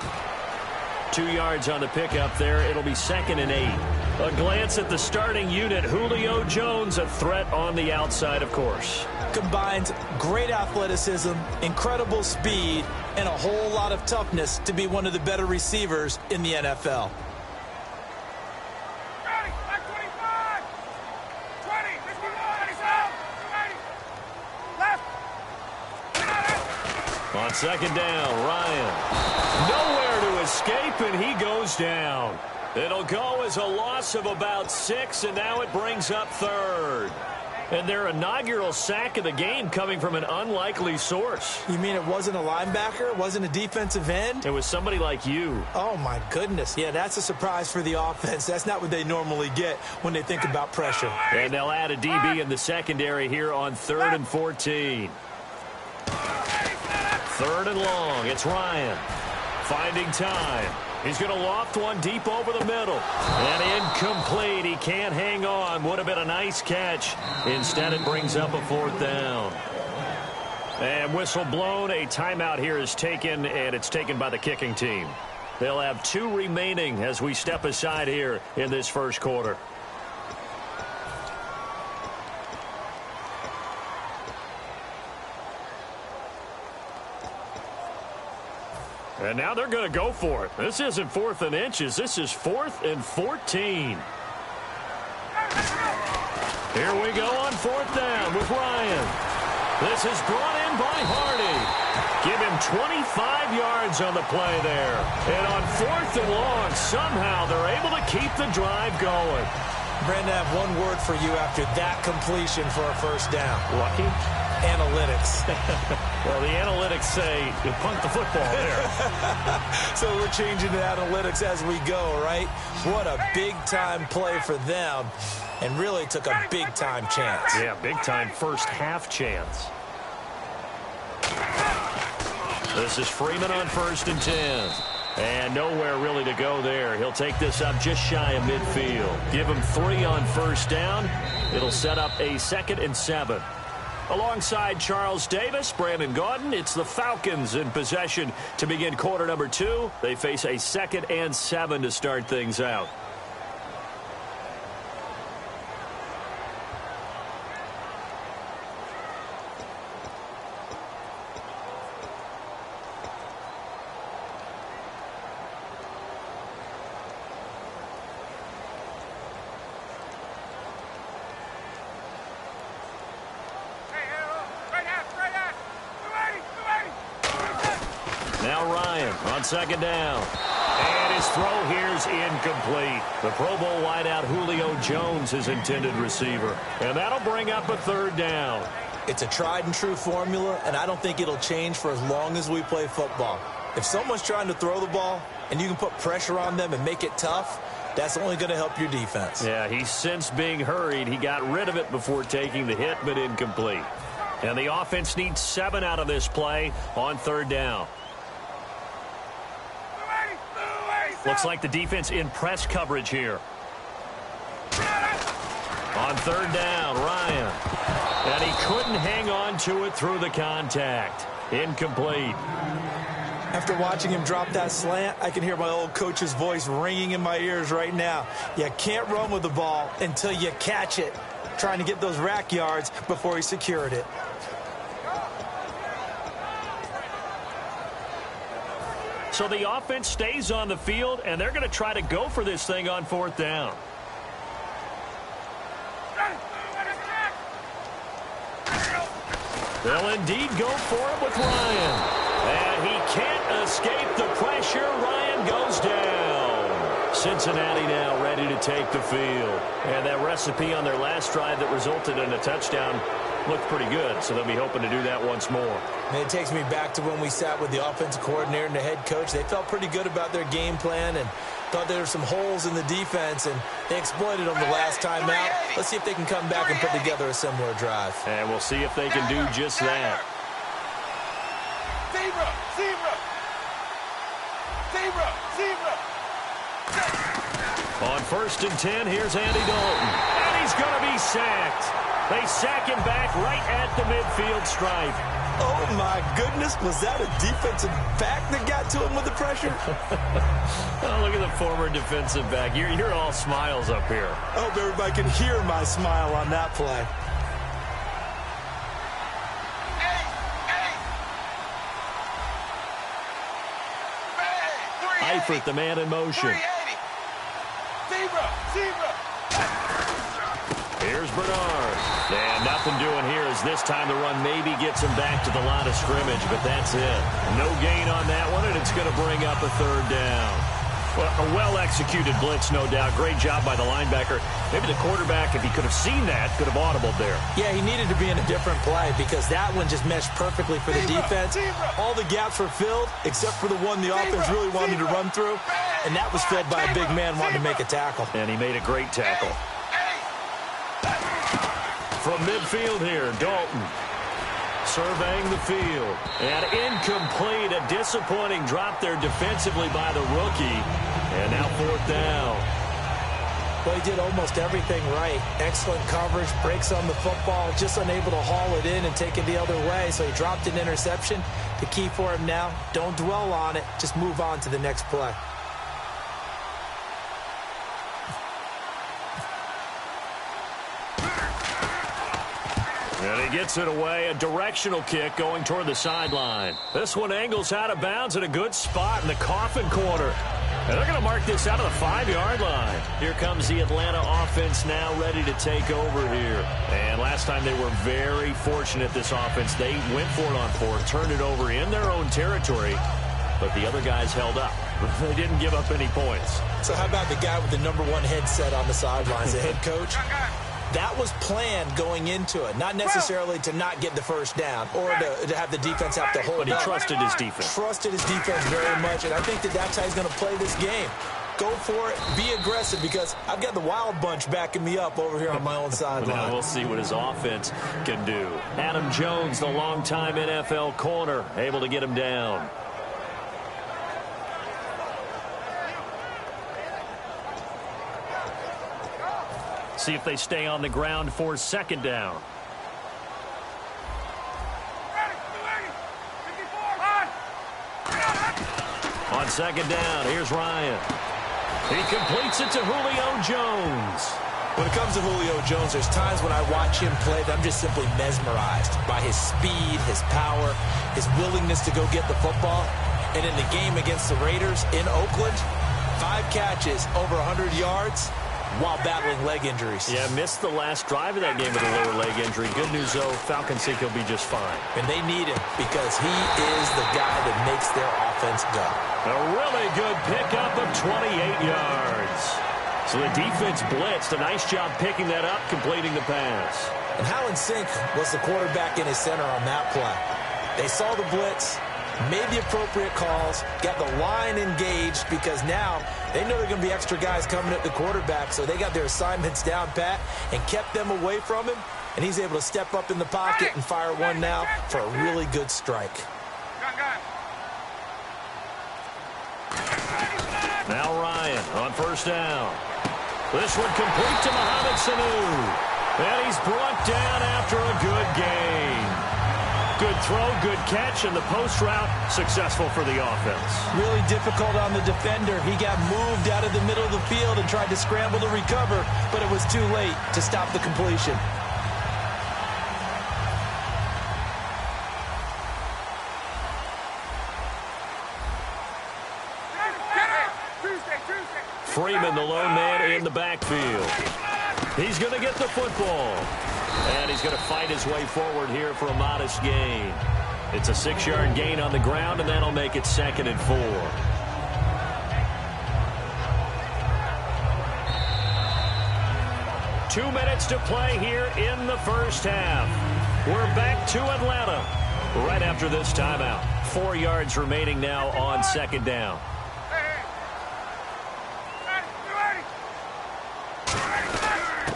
2 yards on the pickup there. It'll be 2nd and 8. A glance at the starting unit. Julio Jones, a threat on the outside, of course. Combines great athleticism, incredible speed, and a whole lot of toughness to be one of the better receivers in the NFL. On 2nd down, Ryan. Nowhere to escape, and he goes down. It'll go as a loss of about 6, and now it brings up 3rd. And their inaugural sack of the game coming from an unlikely source. You mean it wasn't a linebacker? It wasn't a defensive end? It was somebody like you. Oh, my goodness. Yeah, that's a surprise for the offense. That's not what they normally get when they think about pressure. And they'll add a DB in the secondary here on 3rd and 14. 3rd and long. It's Ryan. Finding time. He's going to loft one deep over the middle. And incomplete. He can't hang on. Would have been a nice catch. Instead, it brings up a 4th down. And whistle blown. A timeout here is taken, and it's taken by the kicking team. They'll have 2 remaining as we step aside here in this first quarter. And now they're going to go for it. This isn't 4th and inches. This is 4th and 14. Here we go on 4th down with Ryan. This is brought in by Hardy. Give him 25 yards on the play there. And on 4th and long, somehow they're able to keep the drive going. Brandon, I have one word for you after that completion for a first down. Lucky? Analytics. Well, the analytics say you punt the football there. So we're changing the analytics as we go, right? What a big-time play for them, and really took a big-time chance. Yeah, big-time first-half chance. This is Freeman on 1st and 10. And nowhere really to go there. He'll take this up just shy of midfield. Give him 3 on 1st down. It'll set up a 2nd and 7. Alongside Charles Davis, Brandon Gaudin, it's the Falcons in possession to begin quarter number 2. They face a 2nd and 7 to start things out. Now Ryan on 2nd down. And his throw here is incomplete. The Pro Bowl wideout Julio Jones, his intended receiver. And that'll bring up a 3rd down. It's a tried-and-true formula, and I don't think it'll change for as long as we play football. If someone's trying to throw the ball and you can put pressure on them and make it tough, that's only going to help your defense. Yeah, he's since being hurried. He got rid of it before taking the hit, but incomplete. And the offense needs 7 out of this play on 3rd down. Looks like the defense in press coverage here. On 3rd down, Ryan. And he couldn't hang on to it through the contact. Incomplete. After watching him drop that slant, I can hear my old coach's voice ringing in my ears right now. You can't run with the ball until you catch it. Trying to get those rack yards before he secured it. So the offense stays on the field, and they're going to try to go for this thing on 4th down. They'll indeed go for it with Ryan. And he can't escape the pressure. Ryan goes down. Cincinnati now ready to take the field. And that recipe on their last drive that resulted in a touchdown looked pretty good, so they'll be hoping to do that once more. And it takes me back to when we sat with the offensive coordinator and the head coach. They felt pretty good about their game plan and thought there were some holes in the defense, and they exploited them the last time out. Let's see if they can come back and put together a similar drive. And we'll see if they can do just that. Zebra! Zebra! Zebra! Zebra! On 1st and 10, here's Andy Dalton. And he's going to be sacked. They sack him back right at the midfield stripe. Oh, my goodness. Was that a defensive back that got to him with the pressure? Oh, look at the former defensive back. You're all smiles up here. I hope everybody can hear my smile on that play. Eifert, the man in motion. Zebra. Here's Bernard. And nothing doing here as this time the run maybe gets him back to the line of scrimmage, but that's it. No gain on that one, and it's going to bring up a third down. Well, a well-executed blitz, no doubt. Great job by the linebacker. Maybe the quarterback, if he could have seen that, could have audibled there. Yeah, he needed to be in a different play because that one just meshed perfectly for the defense. All the gaps were filled except for the one the offense really wanted to run through, and that was filled by a big man wanting to make a tackle. And he made a great tackle. From midfield here, Dalton. Surveying the field. And incomplete. A disappointing drop there defensively by the rookie. And now fourth down. Well, he did almost everything right. Excellent coverage, breaks on the football, just unable to haul it in and take it the other way. So he dropped an interception. The key for him now, don't dwell on it. Just move on to the next play. And he gets it away. A directional kick going toward the sideline. This one angles out of bounds in a good spot in the coffin corner. And they're going to mark this out of the 5-yard line. Here comes the Atlanta offense now ready to take over here. And last time they were very fortunate, this offense. They went for it on fourth, turned it over in their own territory, but the other guys held up. They didn't give up any points. So how about the guy with the #1 headset on the sidelines, the head coach? That was planned going into it, not necessarily to not get the first down or to have the defense have to hold But he up. trusted his defense. Trusted his defense very much, and I think that's how he's going to play this game. Go for it, be aggressive, because I've got the wild bunch backing me up over here on my own sideline. Now we'll see what his offense can do. Adam Jones, the longtime NFL corner, able to get him down. See if they stay on the ground for second down. On second down, here's Ryan. He completes it to Julio Jones. When it comes to Julio Jones, there's times when I watch him play that I'm just simply mesmerized by his speed, his power, his willingness to go get the football. And in the game against the Raiders in Oakland, 5 catches, over 100 yards, while battling leg injuries. Yeah, missed the last drive of that game with a lower leg injury. Good news, though, Falcons think he'll be just fine. And they need him because he is the guy that makes their offense go. A really good pickup of 28 yards. So the defense blitzed. A nice job picking that up, completing the pass. And how in sync was the quarterback in his center on that play? They saw the blitz, made the appropriate calls, got the line engaged because now they know there are going to be extra guys coming at the quarterback, so they got their assignments down pat and kept them away from him, and he's able to step up in the pocket and fire one now for a really good strike. Now Ryan on first down. This one complete to Mohamed Sanu. And he's brought down after a good gain. Good throw, good catch, and the post route successful for the offense. Really difficult on the defender. He got moved out of the middle of the field and tried to scramble to recover, but it was too late to stop the completion. Freeman, the lone man in the backfield. He's going to get the football. And he's going to fight his way forward here for a modest gain. It's a 6-yard gain on the ground, and that'll make it 2nd and 4. Two minutes to play here in the first half. We're back to Atlanta right after this timeout. 4 yards remaining now on second down.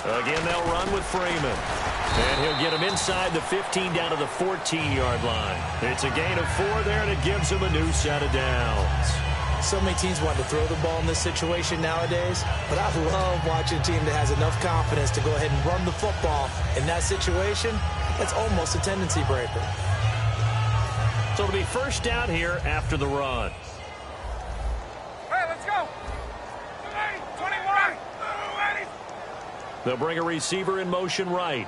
Again, they'll run with Freeman. And he'll get him inside the 15 down to the 14-yard line. It's a gain of 4 there, and it gives him a new set of downs. So many teams want to throw the ball in this situation nowadays, but I love watching a team that has enough confidence to go ahead and run the football. In that situation, that's almost a tendency breaker. So it'll be first down here after the run. Hey, let's go. 21. They'll bring a receiver in motion right.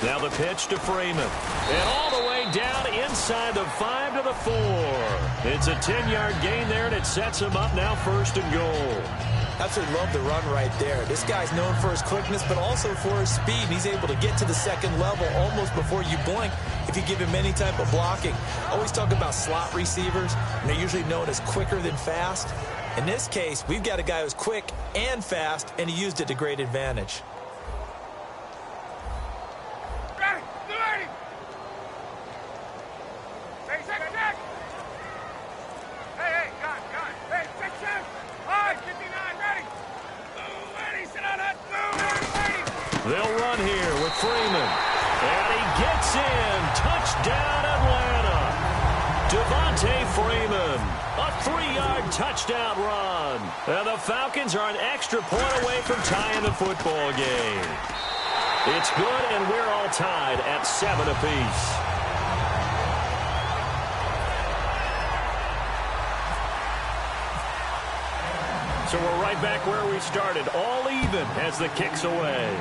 Now the pitch to Freeman. And all the way down inside the 5 to the 4. It's a 10-yard gain there, and it sets him up now 1st and goal. Absolutely love the run right there. This guy's known for his quickness, but also for his speed. He's able to get to the second level almost before you blink if you give him any type of blocking. I always talk about slot receivers, and they're usually known as quicker than fast. In this case, we've got a guy who's quick and fast, and he used it to great advantage. They'll run here with Freeman. And he gets in. Touchdown, Atlanta. Devontae Freeman. A 3-yard touchdown run. And the Falcons are an extra point away from tying the football game. It's good, and we're all tied at 7 apiece. So we're right back where we started, all even as the kick's away.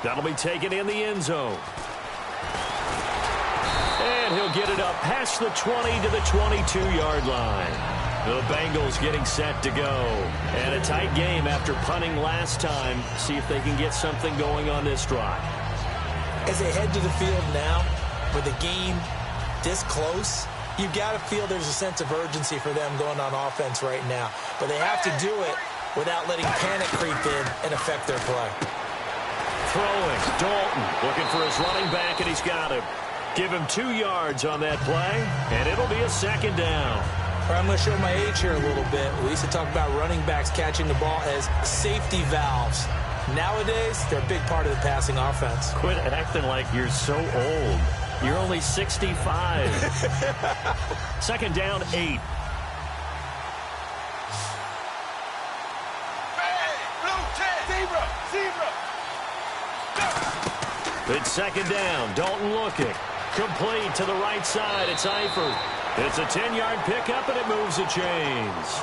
That'll be taken in the end zone. And he'll get it up past the 20 to the 22-yard line. The Bengals getting set to go. And a tight game after punting last time. See if they can get something going on this drive. As they head to the field now, with the game this close, you've got to feel there's a sense of urgency for them going on offense right now. But they have to do it without letting panic creep in and affect their play. Throwing, Dalton looking for his running back, and he's got him. Give him 2 yards on that play, and it'll be a 2nd down. I'm going to show my age here a little bit. We used to talk about running backs catching the ball as safety valves. Nowadays, they're a big part of the passing offense. Quit acting like you're so old. You're only 65. 2nd down, 8. It's 2nd down. Dalton looking. Complete to the right side. It's Eifert. It's a 10-yard pickup, and it moves the chains.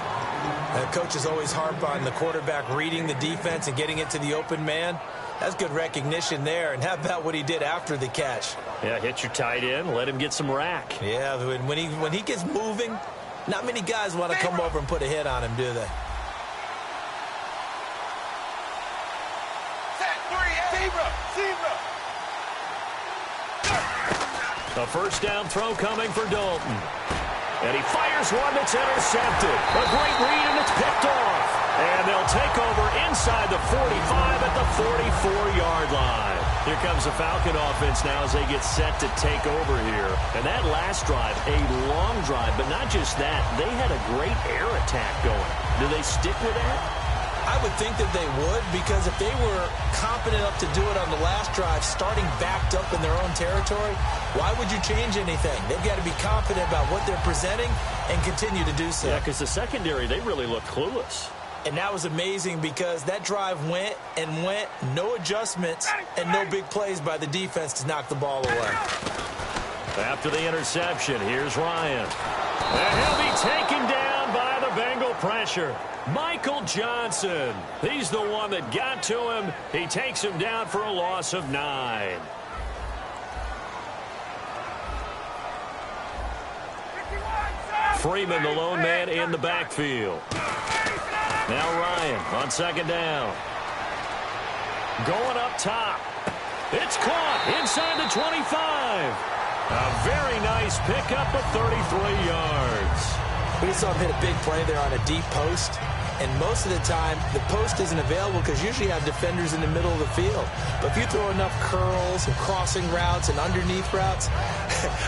Coaches always harp on the quarterback reading the defense and getting it to the open man. That's good recognition there. And how about what he did after the catch? Yeah, hit your tight end. Let him get some rack. Yeah, when he gets moving, not many guys want to come over and put a hit on him, do they? A 1st down throw coming for Dalton. And he fires one that's intercepted. A great read, and it's picked off. And they'll take over inside the 45 at the 44-yard line. Here comes the Falcon offense now as they get set to take over here. And that last drive, a long drive, but not just that. They had a great air attack going. Do they stick with that? I would think that they would, because if they were competent enough to do it on the last drive, starting backed up in their own territory, why would you change anything? They've got to be confident about what they're presenting and continue to do so. Yeah, because the secondary, they really looked clueless. And that was amazing because that drive went and went, no adjustments, and no big plays by the defense to knock the ball away. After the interception, here's Ryan. And he'll be taken down by the Bengal pressure. Michael Johnson. He's the one that got to him. He takes him down for a loss of 9. Freeman, the lone man in the backfield. Now Ryan on 2nd down. Going up top. It's caught inside the 25. A very nice pickup of 33 yards. We just saw him hit a big play there on a deep post. And most of the time, the post isn't available because usually you have defenders in the middle of the field. But if you throw enough curls and crossing routes and underneath routes,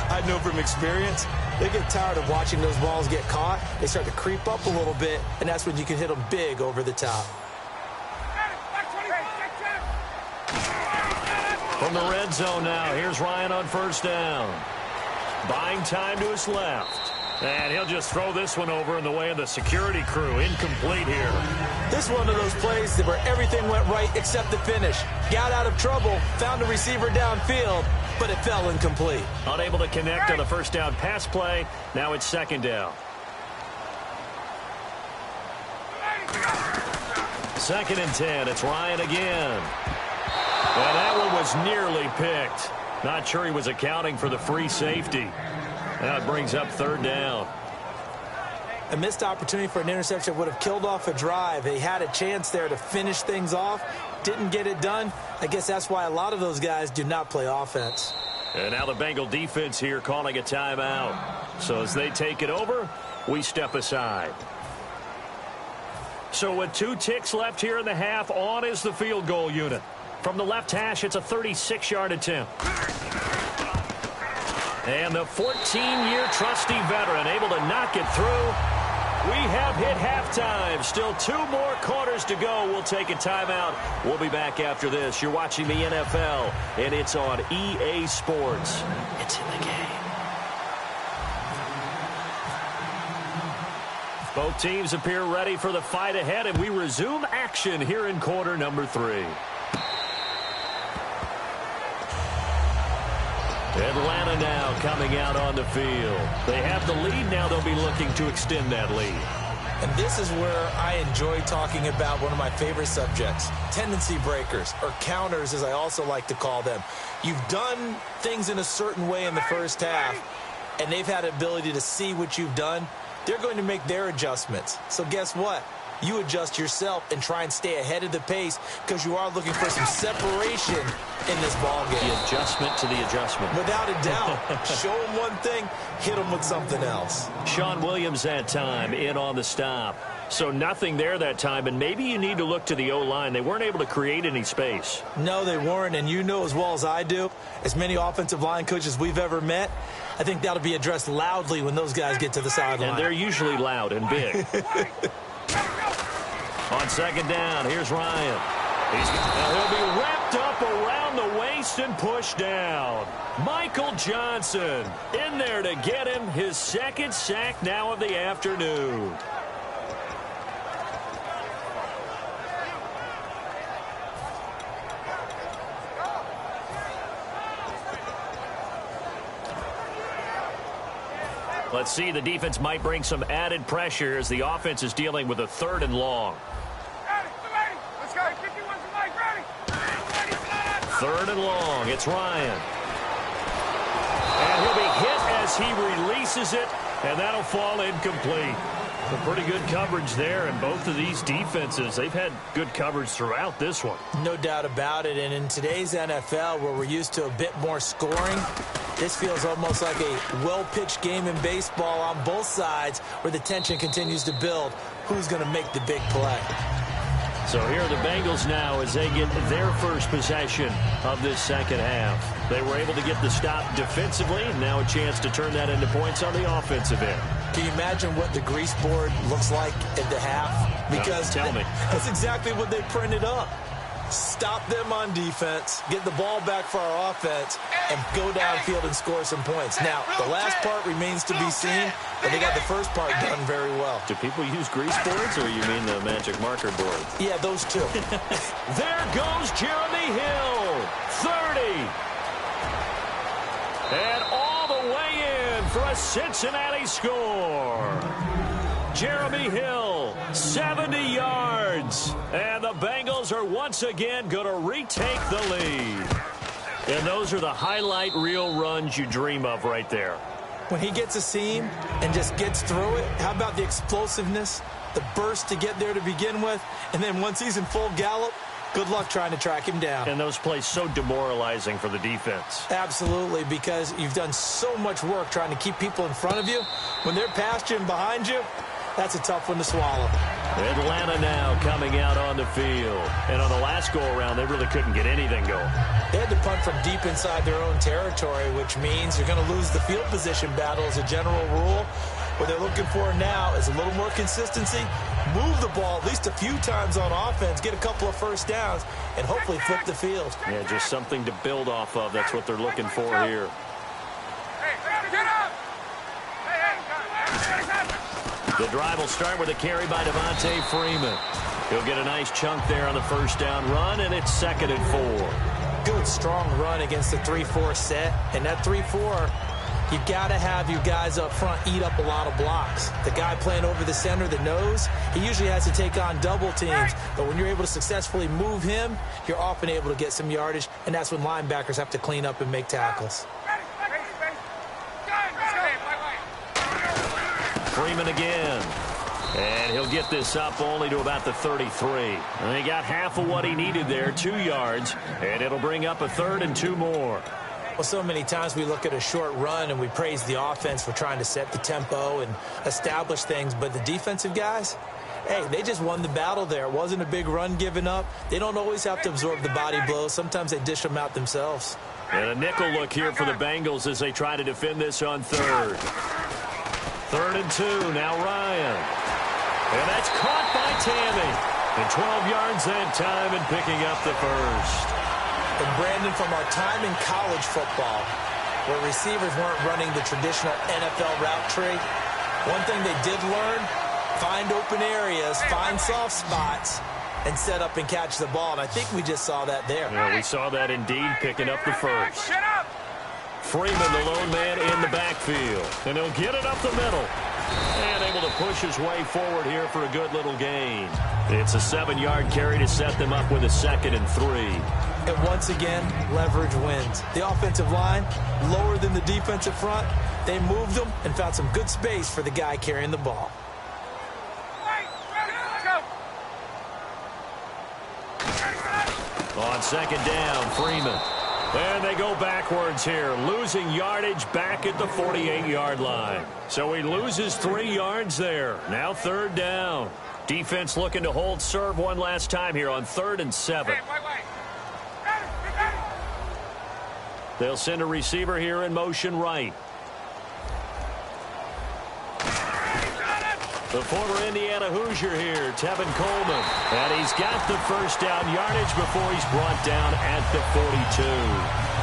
I know from experience, they get tired of watching those balls get caught. They start to creep up a little bit, and that's when you can hit them big over the top. From the red zone now, here's Ryan on 1st down. Buying time to his left. And he'll just throw this one over in the way of the security crew. Incomplete here. This is one of those plays where everything went right except the finish. Got out of trouble, found a receiver downfield, but it fell incomplete. Unable to connect on the first down pass play. Now it's second down. Second and 10. It's Ryan again. And that one was nearly picked. Not sure he was accounting for the free safety. Now it brings up third down. A missed opportunity for an interception would have killed off a drive. They had a chance there to finish things off. Didn't get it done. I guess that's why a lot of those guys do not play offense. And now the Bengal defense here calling a timeout. So as they take it over, we step aside. So with 2 ticks left here in the half, on is the field goal unit. From the left hash, it's a 36-yard attempt. And the 14-year trusty veteran able to knock it through. We have hit halftime. Still 2 more quarters to go. We'll take a timeout. We'll be back after this. You're watching the NFL, and it's on EA Sports. It's in the game. Both teams appear ready for the fight ahead, and we resume action here in quarter number 3. Atlanta now coming out on the field. They have the lead. Now they'll be looking to extend that lead. And this is where I enjoy talking about one of my favorite subjects, tendency breakers, or counters as I also like to call them. You've done things in a certain way in the first half, and they've had the ability to see what you've done. They're going to make their adjustments. So guess what? You adjust yourself and try and stay ahead of the pace because you are looking for some separation in this ball game. The adjustment to the adjustment. Without a doubt. Show them one thing, hit them with something else. Sean Williams that time in on the stop. So nothing there that time, and maybe you need to look to the O-line. They weren't able to create any space. No, they weren't, and you know as well as I do, as many offensive line coaches we've ever met, I think that'll be addressed loudly when those guys get to the sideline. And they're usually loud and big. On second down, here's Ryan. He'll be wrapped up around the waist and pushed down. Michael Johnson in there to get him his second sack now of the afternoon. Let's see, the defense might bring some added pressure as the offense is dealing with a 3rd and long. Let's go. 51 to Mike. Ready. 3rd and long. It's Ryan. And he'll be hit as he releases it, and that'll fall incomplete. Some pretty good coverage there, and both of these defenses, they've had good coverage throughout this one. No doubt about it, and in today's NFL, where we're used to a bit more scoring, this feels almost like a well-pitched game in baseball on both sides where the tension continues to build. Who's going to make the big play? So here are the Bengals now as they get their first possession of this second half. They were able to get the stop defensively, and now a chance to turn that into points on the offensive end. Can you imagine what the grease board looks like at the half? Because tell me. That's exactly what they printed up. Stop them on defense, get the ball back for our offense, and go downfield and score some points. Now, the last part remains to be seen, but they got the first part done very well. Do people use grease boards, or you mean the magic marker board? Yeah, those two. There goes Jeremy Hill, 30. And all the way in for a Cincinnati score. Jeremy Hill, 70 yards. And the Bengals are once again going to retake the lead. And those are the highlight reel runs you dream of right there. When he gets a seam and just gets through it, how about the explosiveness, the burst to get there to begin with, and then once he's in full gallop, good luck trying to track him down. And those plays so demoralizing for the defense. Absolutely, because you've done so much work trying to keep people in front of you. When they're past you and behind you, that's a tough one to swallow. Atlanta now coming out on the field. And on the last go-around, they really couldn't get anything going. They had to punt from deep inside their own territory, which means you're going to lose the field position battle as a general rule. What they're looking for now is a little more consistency, move the ball at least a few times on offense, get a couple of first downs, and hopefully flip the field. Yeah, just something to build off of. That's what they're looking for here. Hey, get up! The drive will start with a carry by Devontae Freeman. He'll get a nice chunk there on the first down run, and it's 2nd and 4. Good, strong run against the 3-4 set. And that 3-4, you've got to have your guys up front eat up a lot of blocks. The guy playing over the center, the nose, he usually has to take on double teams. But when you're able to successfully move him, you're often able to get some yardage, and that's when linebackers have to clean up and make tackles. Freeman again. And he'll get this up only to about the 33. And he got half of what he needed there, 2 yards. And it'll bring up a 3rd and 2 more. Well, so many times we look at a short run and we praise the offense for trying to set the tempo and establish things. But the defensive guys, hey, they just won the battle there. It wasn't a big run given up. They don't always have to absorb the body blows. Sometimes they dish them out themselves. And a nickel look here for the Bengals as they try to defend this on 3rd. 3rd and 2, now Ryan. And that's caught by Tammy. And 12 yards that time and picking up the first. And Brandon, from our time in college football, where receivers weren't running the traditional NFL route tree, one thing they did learn, find open areas, find soft spots, and set up and catch the ball. And I think we just saw that there. Yeah, we saw that indeed, picking up the first. Freeman, the lone man in the backfield. And he'll get it up the middle. And able to push his way forward here for a good little gain. It's a 7-yard carry to set them up with a 2nd and 3. And once again, leverage wins. The offensive line, lower than the defensive front. They moved them and found some good space for the guy carrying the ball. On 2nd down, Freeman. And they go backwards here, losing yardage back at the 48-yard line. So he loses 3 yards there. Now 3rd down. Defense looking to hold serve one last time here on 3rd and 7. They'll send a receiver here in motion right. The former Indiana Hoosier here, Tevin Coleman. And he's got the first down yardage before he's brought down at the 42.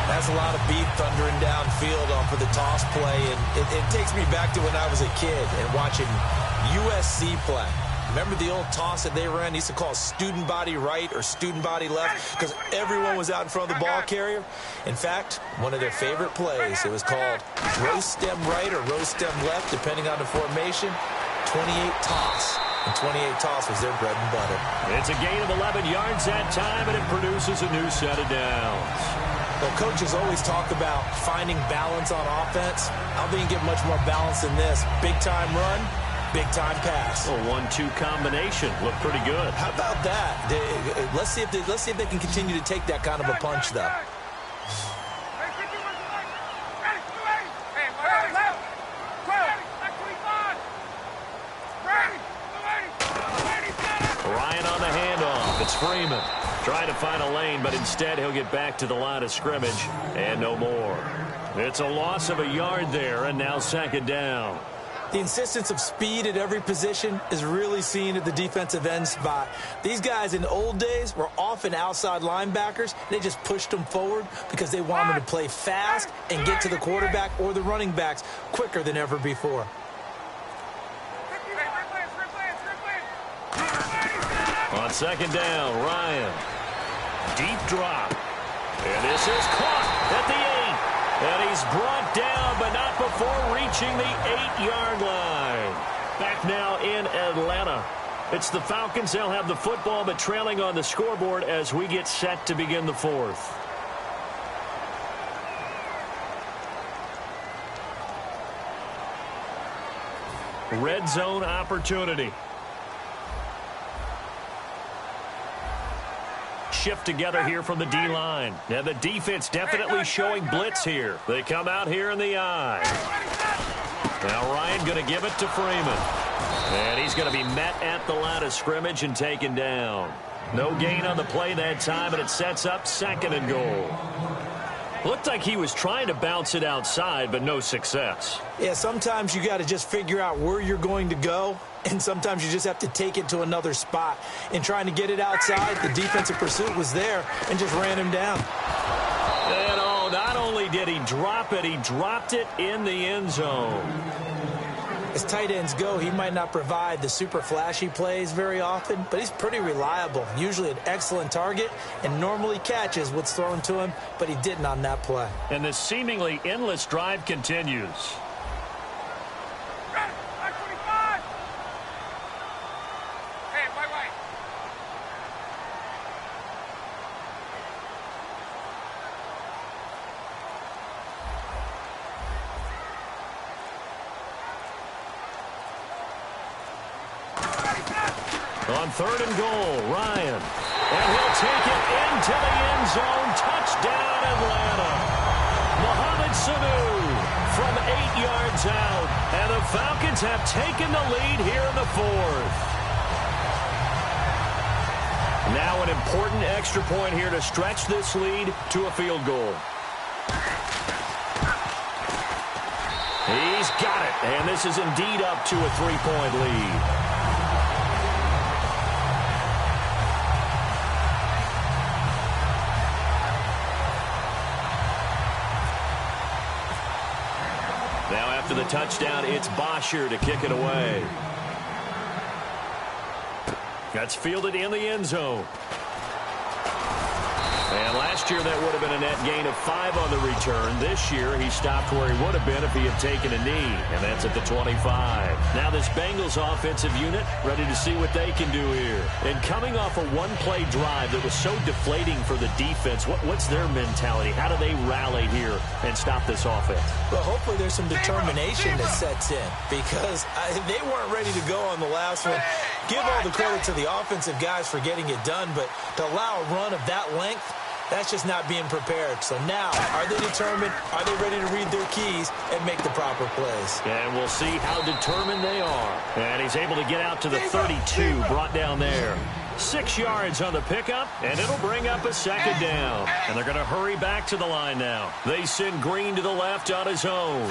That's a lot of beef thundering downfield off of the toss play. And it takes me back to when I was a kid and watching USC play. Remember the old toss that they ran? They used to call student body right or student body left because everyone was out in front of the ball carrier. In fact, one of their favorite plays, it was called roast stem right or roast stem left, depending on the formation. 28 toss. And 28 toss was their bread and butter. It's a gain of 11 yards that time, and it produces a new set of downs. Well, coaches always talk about finding balance on offense. I don't think you get much more balance than this. Big-time run, big-time pass. A 1-2 combination. Looked pretty good. How about that? Let's see if they can continue to take that kind of a punch, though. Ryan on the handoff. It's Freeman. Trying to find a lane, but instead he'll get back to the line of scrimmage and no more. It's a loss of a yard there, and now 2nd down. The insistence of speed at every position is really seen at the defensive end spot. These guys in the old days were often outside linebackers. They just pushed them forward because they wanted to play fast and get to the quarterback or the running backs quicker than ever before. On 2nd down, Ryan. Deep drop. And this is caught at the 8. And he's brought down, but not before reaching the 8-yard line. Back now in Atlanta. It's the Falcons. They'll have the football, but trailing on the scoreboard as we get set to begin the 4th. Red zone opportunity. Shift together here from the D-line. Now the defense definitely showing blitz here. They come out here in the eye. Now Ryan going to give it to Freeman. And he's going to be met at the line of scrimmage and taken down. No gain on the play that time, and it sets up 2nd and goal. Looked like he was trying to bounce it outside, but no success. Yeah, sometimes you got to just figure out where you're going to go, and sometimes you just have to take it to another spot. In trying to get it outside, the defensive pursuit was there and just ran him down. And not only did he drop it, he dropped it in the end zone. As tight ends go, he might not provide the super flashy plays very often, but he's pretty reliable, usually an excellent target, and normally catches what's thrown to him, but he didn't on that play. And this seemingly endless drive continues. On 3rd and goal, Ryan. And he'll take it into the end zone. Touchdown, Atlanta. Mohamed Sanu from 8 yards out. And the Falcons have taken the lead here in the 4th. Now an important extra point here to stretch this lead to a field goal. He's got it. And this is indeed up to a 3-point lead. Now after the touchdown, it's Bosher to kick it away. That's fielded in the end zone. And last year that would have been a net gain of 5 on the return. This year he stopped where he would have been if he had taken a knee, and that's at the 25. Now this Bengals offensive unit ready to see what they can do here. And coming off a one-play drive that was so deflating for the defense, what's their mentality? How do they rally here and stop this offense? Well, hopefully there's some determination that sets in, because they weren't ready to go on the last one. Give all the credit to the offensive guys for getting it done, but to allow a run of that length, that's just not being prepared. So now, are they determined? Are they ready to read their keys and make the proper plays? And we'll see how determined they are. And he's able to get out to the 32, brought down there. 6 yards on the pickup, and it'll bring up a 2nd down. And they're going to hurry back to the line now. They send Green to the left on his own.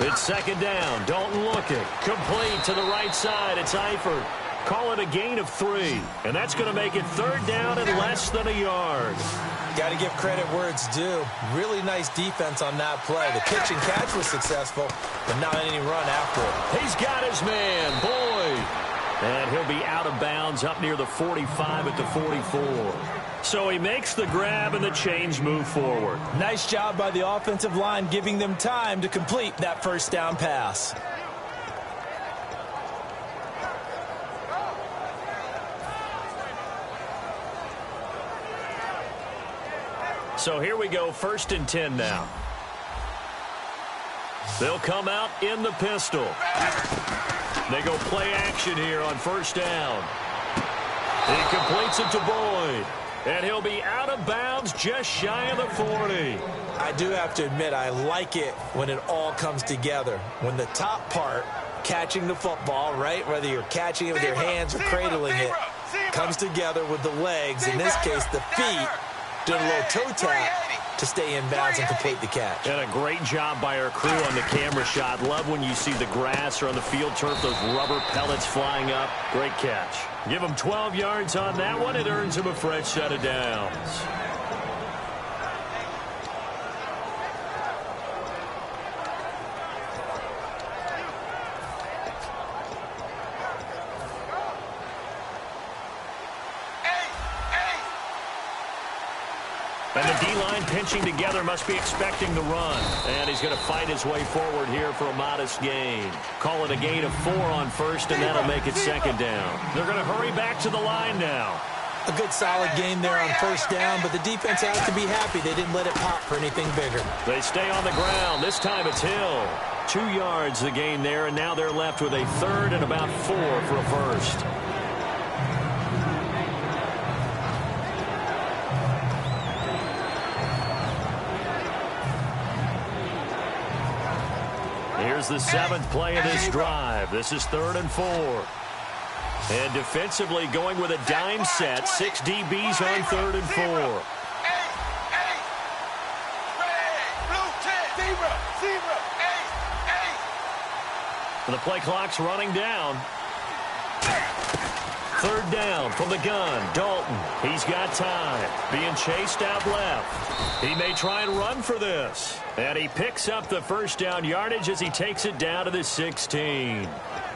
It's 2nd down. Dalton looking. Complete to the right side. It's Eifert. Call it a gain of 3. And that's going to make it 3rd down and less than a yard. Got to give credit where it's due. Really nice defense on that play. The pitch and catch was successful, but not any run after it. He's got his man, Boyd. And he'll be out of bounds up near the 45 at the 44. So he makes the grab and the chains move forward. Nice job by the offensive line giving them time to complete that 1st down pass. So here we go, 1st and 10 now. They'll come out in the pistol. They go play action here on 1st down. He completes it to Boyd. And he'll be out of bounds just shy of the 40. I do have to admit, I like it when it all comes together. When the top part, catching the football, right, whether you're catching it with your hands or cradling it, comes together with the legs, in this case the feet, doing a little toe tap to stay in bounds and complete the catch. And a great job by our crew on the camera shot. Love when you see the grass or on the field turf, those rubber pellets flying up. Great catch. Give him 12 yards on that one. It earns him a fresh set of downs. And the D-line pinching together must be expecting the run. And he's going to fight his way forward here for a modest gain. Call it a gain of 4 on 1st, and that'll make it 2nd down. They're going to hurry back to the line now. A good solid gain there on 1st down, but the defense has to be happy they didn't let it pop for anything bigger. They stay on the ground. This time it's Hill. 2 yards the gain there, and now they're left with a 3rd and about 4 for a 1st. Here's the 7th play of this drive. This is 3rd and 4. And defensively going with a dime set. 6 DBs on 3rd and 4. The play clock's running down. Third down from the gun. Dalton. He's got time. Being chased out left. He may try and run for this. And he picks up the first down yardage as he takes it down to the 16.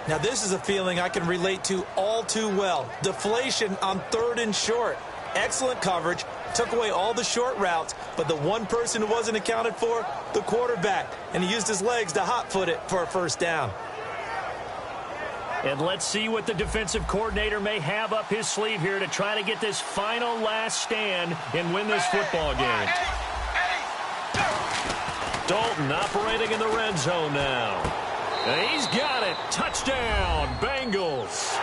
Now, this is a feeling I can relate to all too well. Deflation on 3rd and short. Excellent coverage. Took away all the short routes, but the one person who wasn't accounted for, the quarterback. And he used his legs to hot-foot it for a first down. And let's see what the defensive coordinator may have up his sleeve here to try to get this final last stand and win this football game. Dalton operating in the red zone now. And he's got it. Touchdown, Bengals.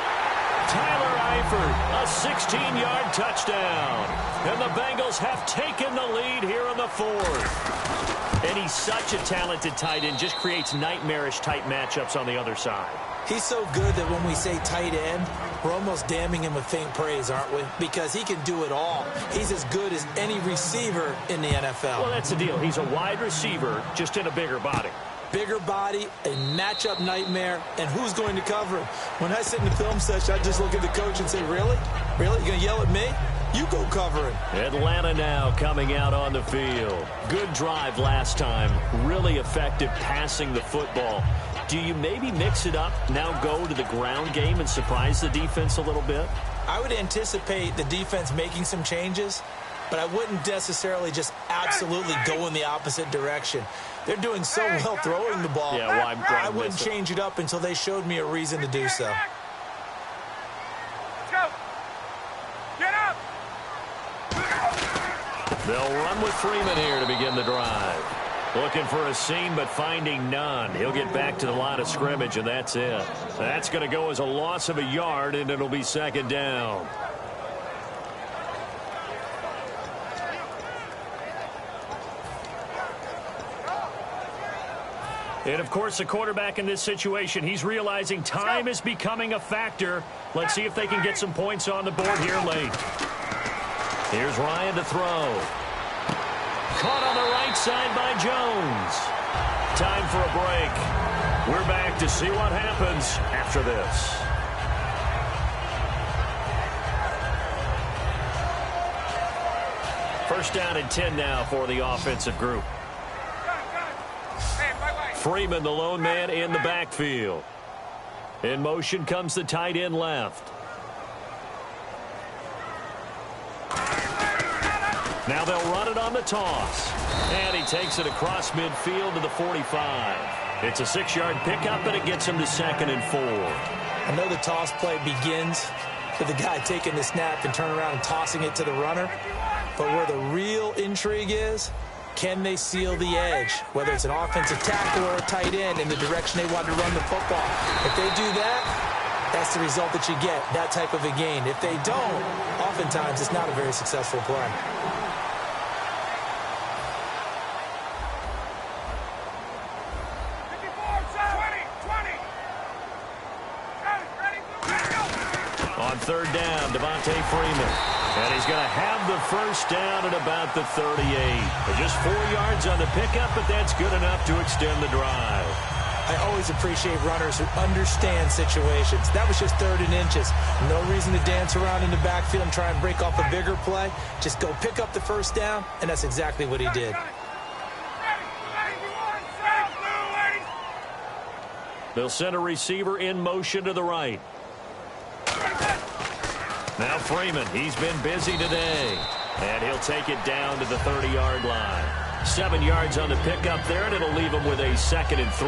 Tyler Eifert, a 16-yard touchdown. And the Bengals have taken the lead here in the 4th. And he's such a talented tight end, just creates nightmarish-type matchups on the other side. He's so good that when we say tight end, we're almost damning him with faint praise, aren't we? Because he can do it all. He's as good as any receiver in the NFL. Well, that's the deal. He's a wide receiver, just in a bigger body. Bigger body, a matchup nightmare, and who's going to cover him? When I sit in the film session, I just look at the coach and say, really? Really? You going to yell at me? You go cover him. Atlanta now coming out on the field. Good drive last time. Really effective passing the football. Do you maybe mix it up, now go to the ground game and surprise the defense a little bit? I would anticipate the defense making some changes, but I wouldn't necessarily just absolutely go in the opposite direction. They're doing so well throwing the ball. Yeah, why I wouldn't change it up until they showed me a reason to do so. Get up! They'll run with Freeman here to begin the drive. Looking for a seam, but finding none. He'll get back to the line of scrimmage, and that's it. That's going to go as a loss of a yard, and it'll be 2nd down. And, of course, the quarterback in this situation, he's realizing time is becoming a factor. Let's see if they can get some points on the board here late. Here's Ryan to throw. Caught on the right side by Jones. Time for a break. We're back to see what happens after this. First down and 10 now for the offensive group. Freeman, the lone man in the backfield. In motion comes the tight end left. Now they'll run it on the toss. And he takes it across midfield to the 45. It's a 6-yard pickup, and it gets him to 2nd and 4. I know the toss play begins with the guy taking the snap and turning around and tossing it to the runner. But where the real intrigue is, can they seal the edge, whether it's an offensive tackle or a tight end, in the direction they want to run the football? If they do that, that's the result that you get, that type of a gain. If they don't, oftentimes it's not a very successful play. On 3rd down, Devontae Freeman. And he's going to have the first down at about the 38. Just 4 yards on the pickup, but that's good enough to extend the drive. I always appreciate runners who understand situations. That was just 3rd and inches. No reason to dance around in the backfield and try and break off a bigger play. Just go pick up the first down, and that's exactly what he did. They'll send a receiver in motion to the right. Now Freeman, he's been busy today. And he'll take it down to the 30-yard line. 7 yards on the pickup there, and it'll leave him with a 2nd and 3.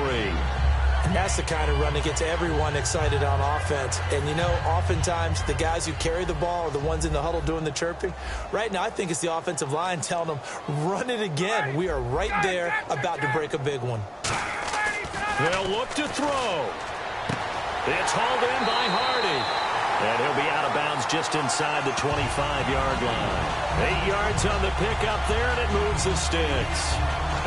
And that's the kind of run that gets everyone excited on offense. And, you know, oftentimes the guys who carry the ball are the ones in the huddle doing the chirping. Right now, I think it's the offensive line telling them, run it again. We are right there about to break a big one. They'll look to throw. It's hauled in by Hardy. And he'll be out of bounds just inside the 25-yard line. 8 yards on the pickup there, and it moves the sticks.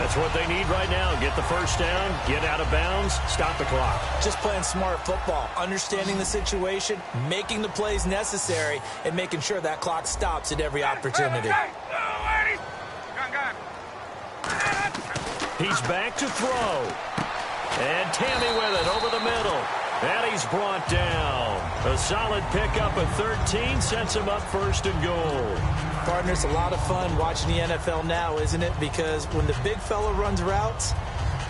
That's what they need right now. Get the first down, get out of bounds, stop the clock. Just playing smart football, understanding the situation, making the plays necessary, and making sure that clock stops at every opportunity. He's back to throw. And Tammy with it over the middle. And he's brought down. A solid pickup of 13 sets him up first and goal. Partner, it's a lot of fun watching the NFL now, isn't it? Because when the big fella runs routes,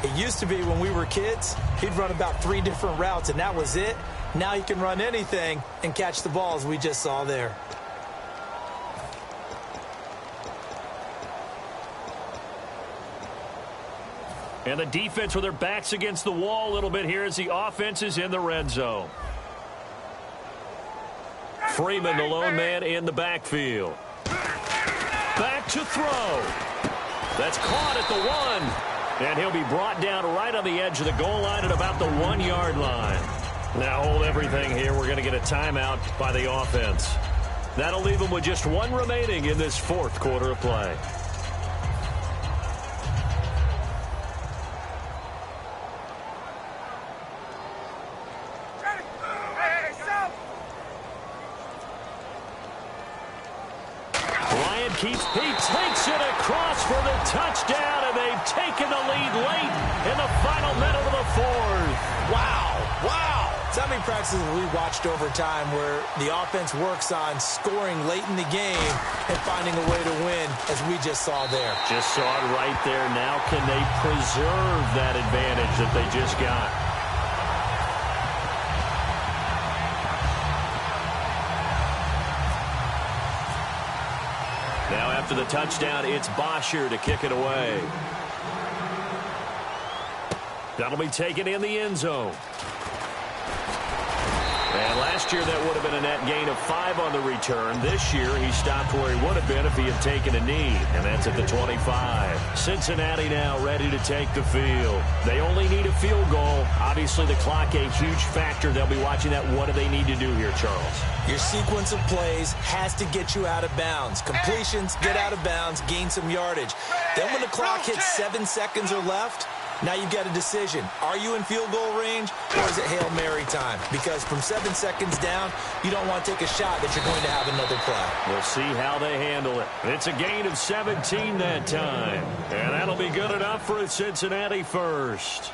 it used to be when we were kids, he'd run about 3 different routes, and that was it. Now he can run anything and catch the balls we just saw there. And the defense with their backs against the wall a little bit here as the offense is in the red zone. Freeman, the lone man in the backfield. Back to throw. That's caught at the 1. And he'll be brought down right on the edge of the goal line at about the 1-yard line. Now hold everything here. We're going to get a timeout by the offense. That'll leave them with just 1 remaining in this 4th quarter of play. He takes it across for the touchdown, and they've taken the lead late in the final minute of the 4th. Wow. So many practices we watched over time where the offense works on scoring late in the game and finding a way to win, as we just saw there. Just saw it right there. Now can they preserve that advantage that they just got? Now after the touchdown, it's Bosher to kick it away. That'll be taken in the end zone. And last year that would have been a net gain of 5 on the return. This year he stopped where he would have been if he had taken a knee, and that's at the 25. Cincinnati now ready to take the field. They only need a field goal. Obviously the clock a huge factor. They'll be watching that. What do they need to do here, Charles? Your sequence of plays has to get you out of bounds. Completions, get out of bounds, gain some yardage. Then when the clock hits 7 seconds or left, now you've got a decision. Are you in field goal range, or is it Hail Mary time? Because from 7 seconds down, you don't want to take a shot that you're going to have another play. We'll see how they handle it. It's a gain of 17 that time. And that'll be good enough for a Cincinnati first.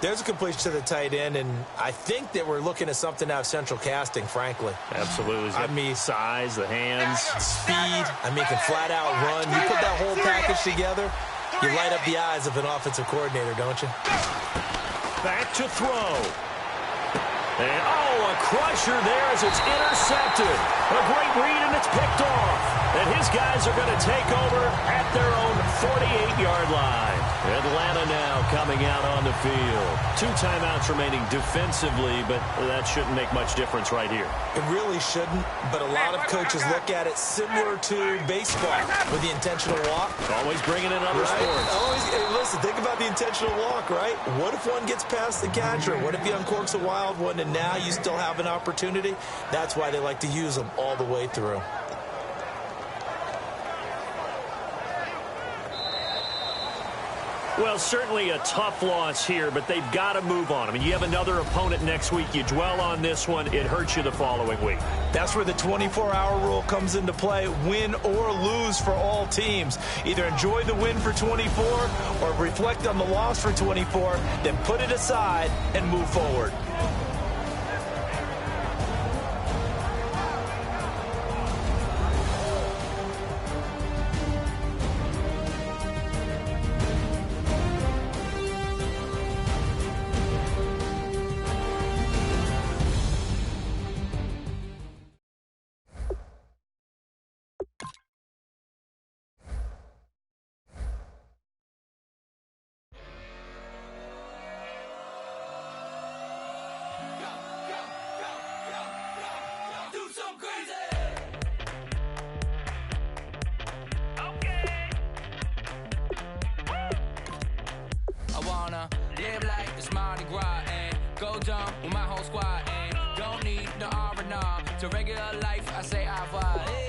There's a completion to the tight end, and I think that we're looking at something out of central casting, frankly. Absolutely. I mean, size, the hands. Speed. I mean, can flat out run. You put that whole package together, you light up the eyes of an offensive coordinator, don't you? Back to throw. And, a crusher there as it's intercepted. A great read, and it's picked off. And his guys are going to take over at their own 48-yard line. Atlanta now coming out on the field. 2 timeouts remaining defensively, but that shouldn't make much difference right here. It really shouldn't, but a lot of coaches look at it similar to baseball with the intentional walk. Always bringing in other sports. Hey, listen, think about the intentional walk, right? What if one gets past the catcher? What if he uncorks a wild one and now you still have an opportunity? That's why they like to use them all the way through. Well, certainly a tough loss here, but they've got to move on. I mean, you have another opponent next week. You dwell on this one, it hurts you the following week. That's where the 24-hour rule comes into play, win or lose for all teams. Either enjoy the win for 24 or reflect on the loss for 24, then put it aside and move forward. Live like it's Mardi Gras and go jump with my whole squad and don't need the R&R to regular life. I say I vibe.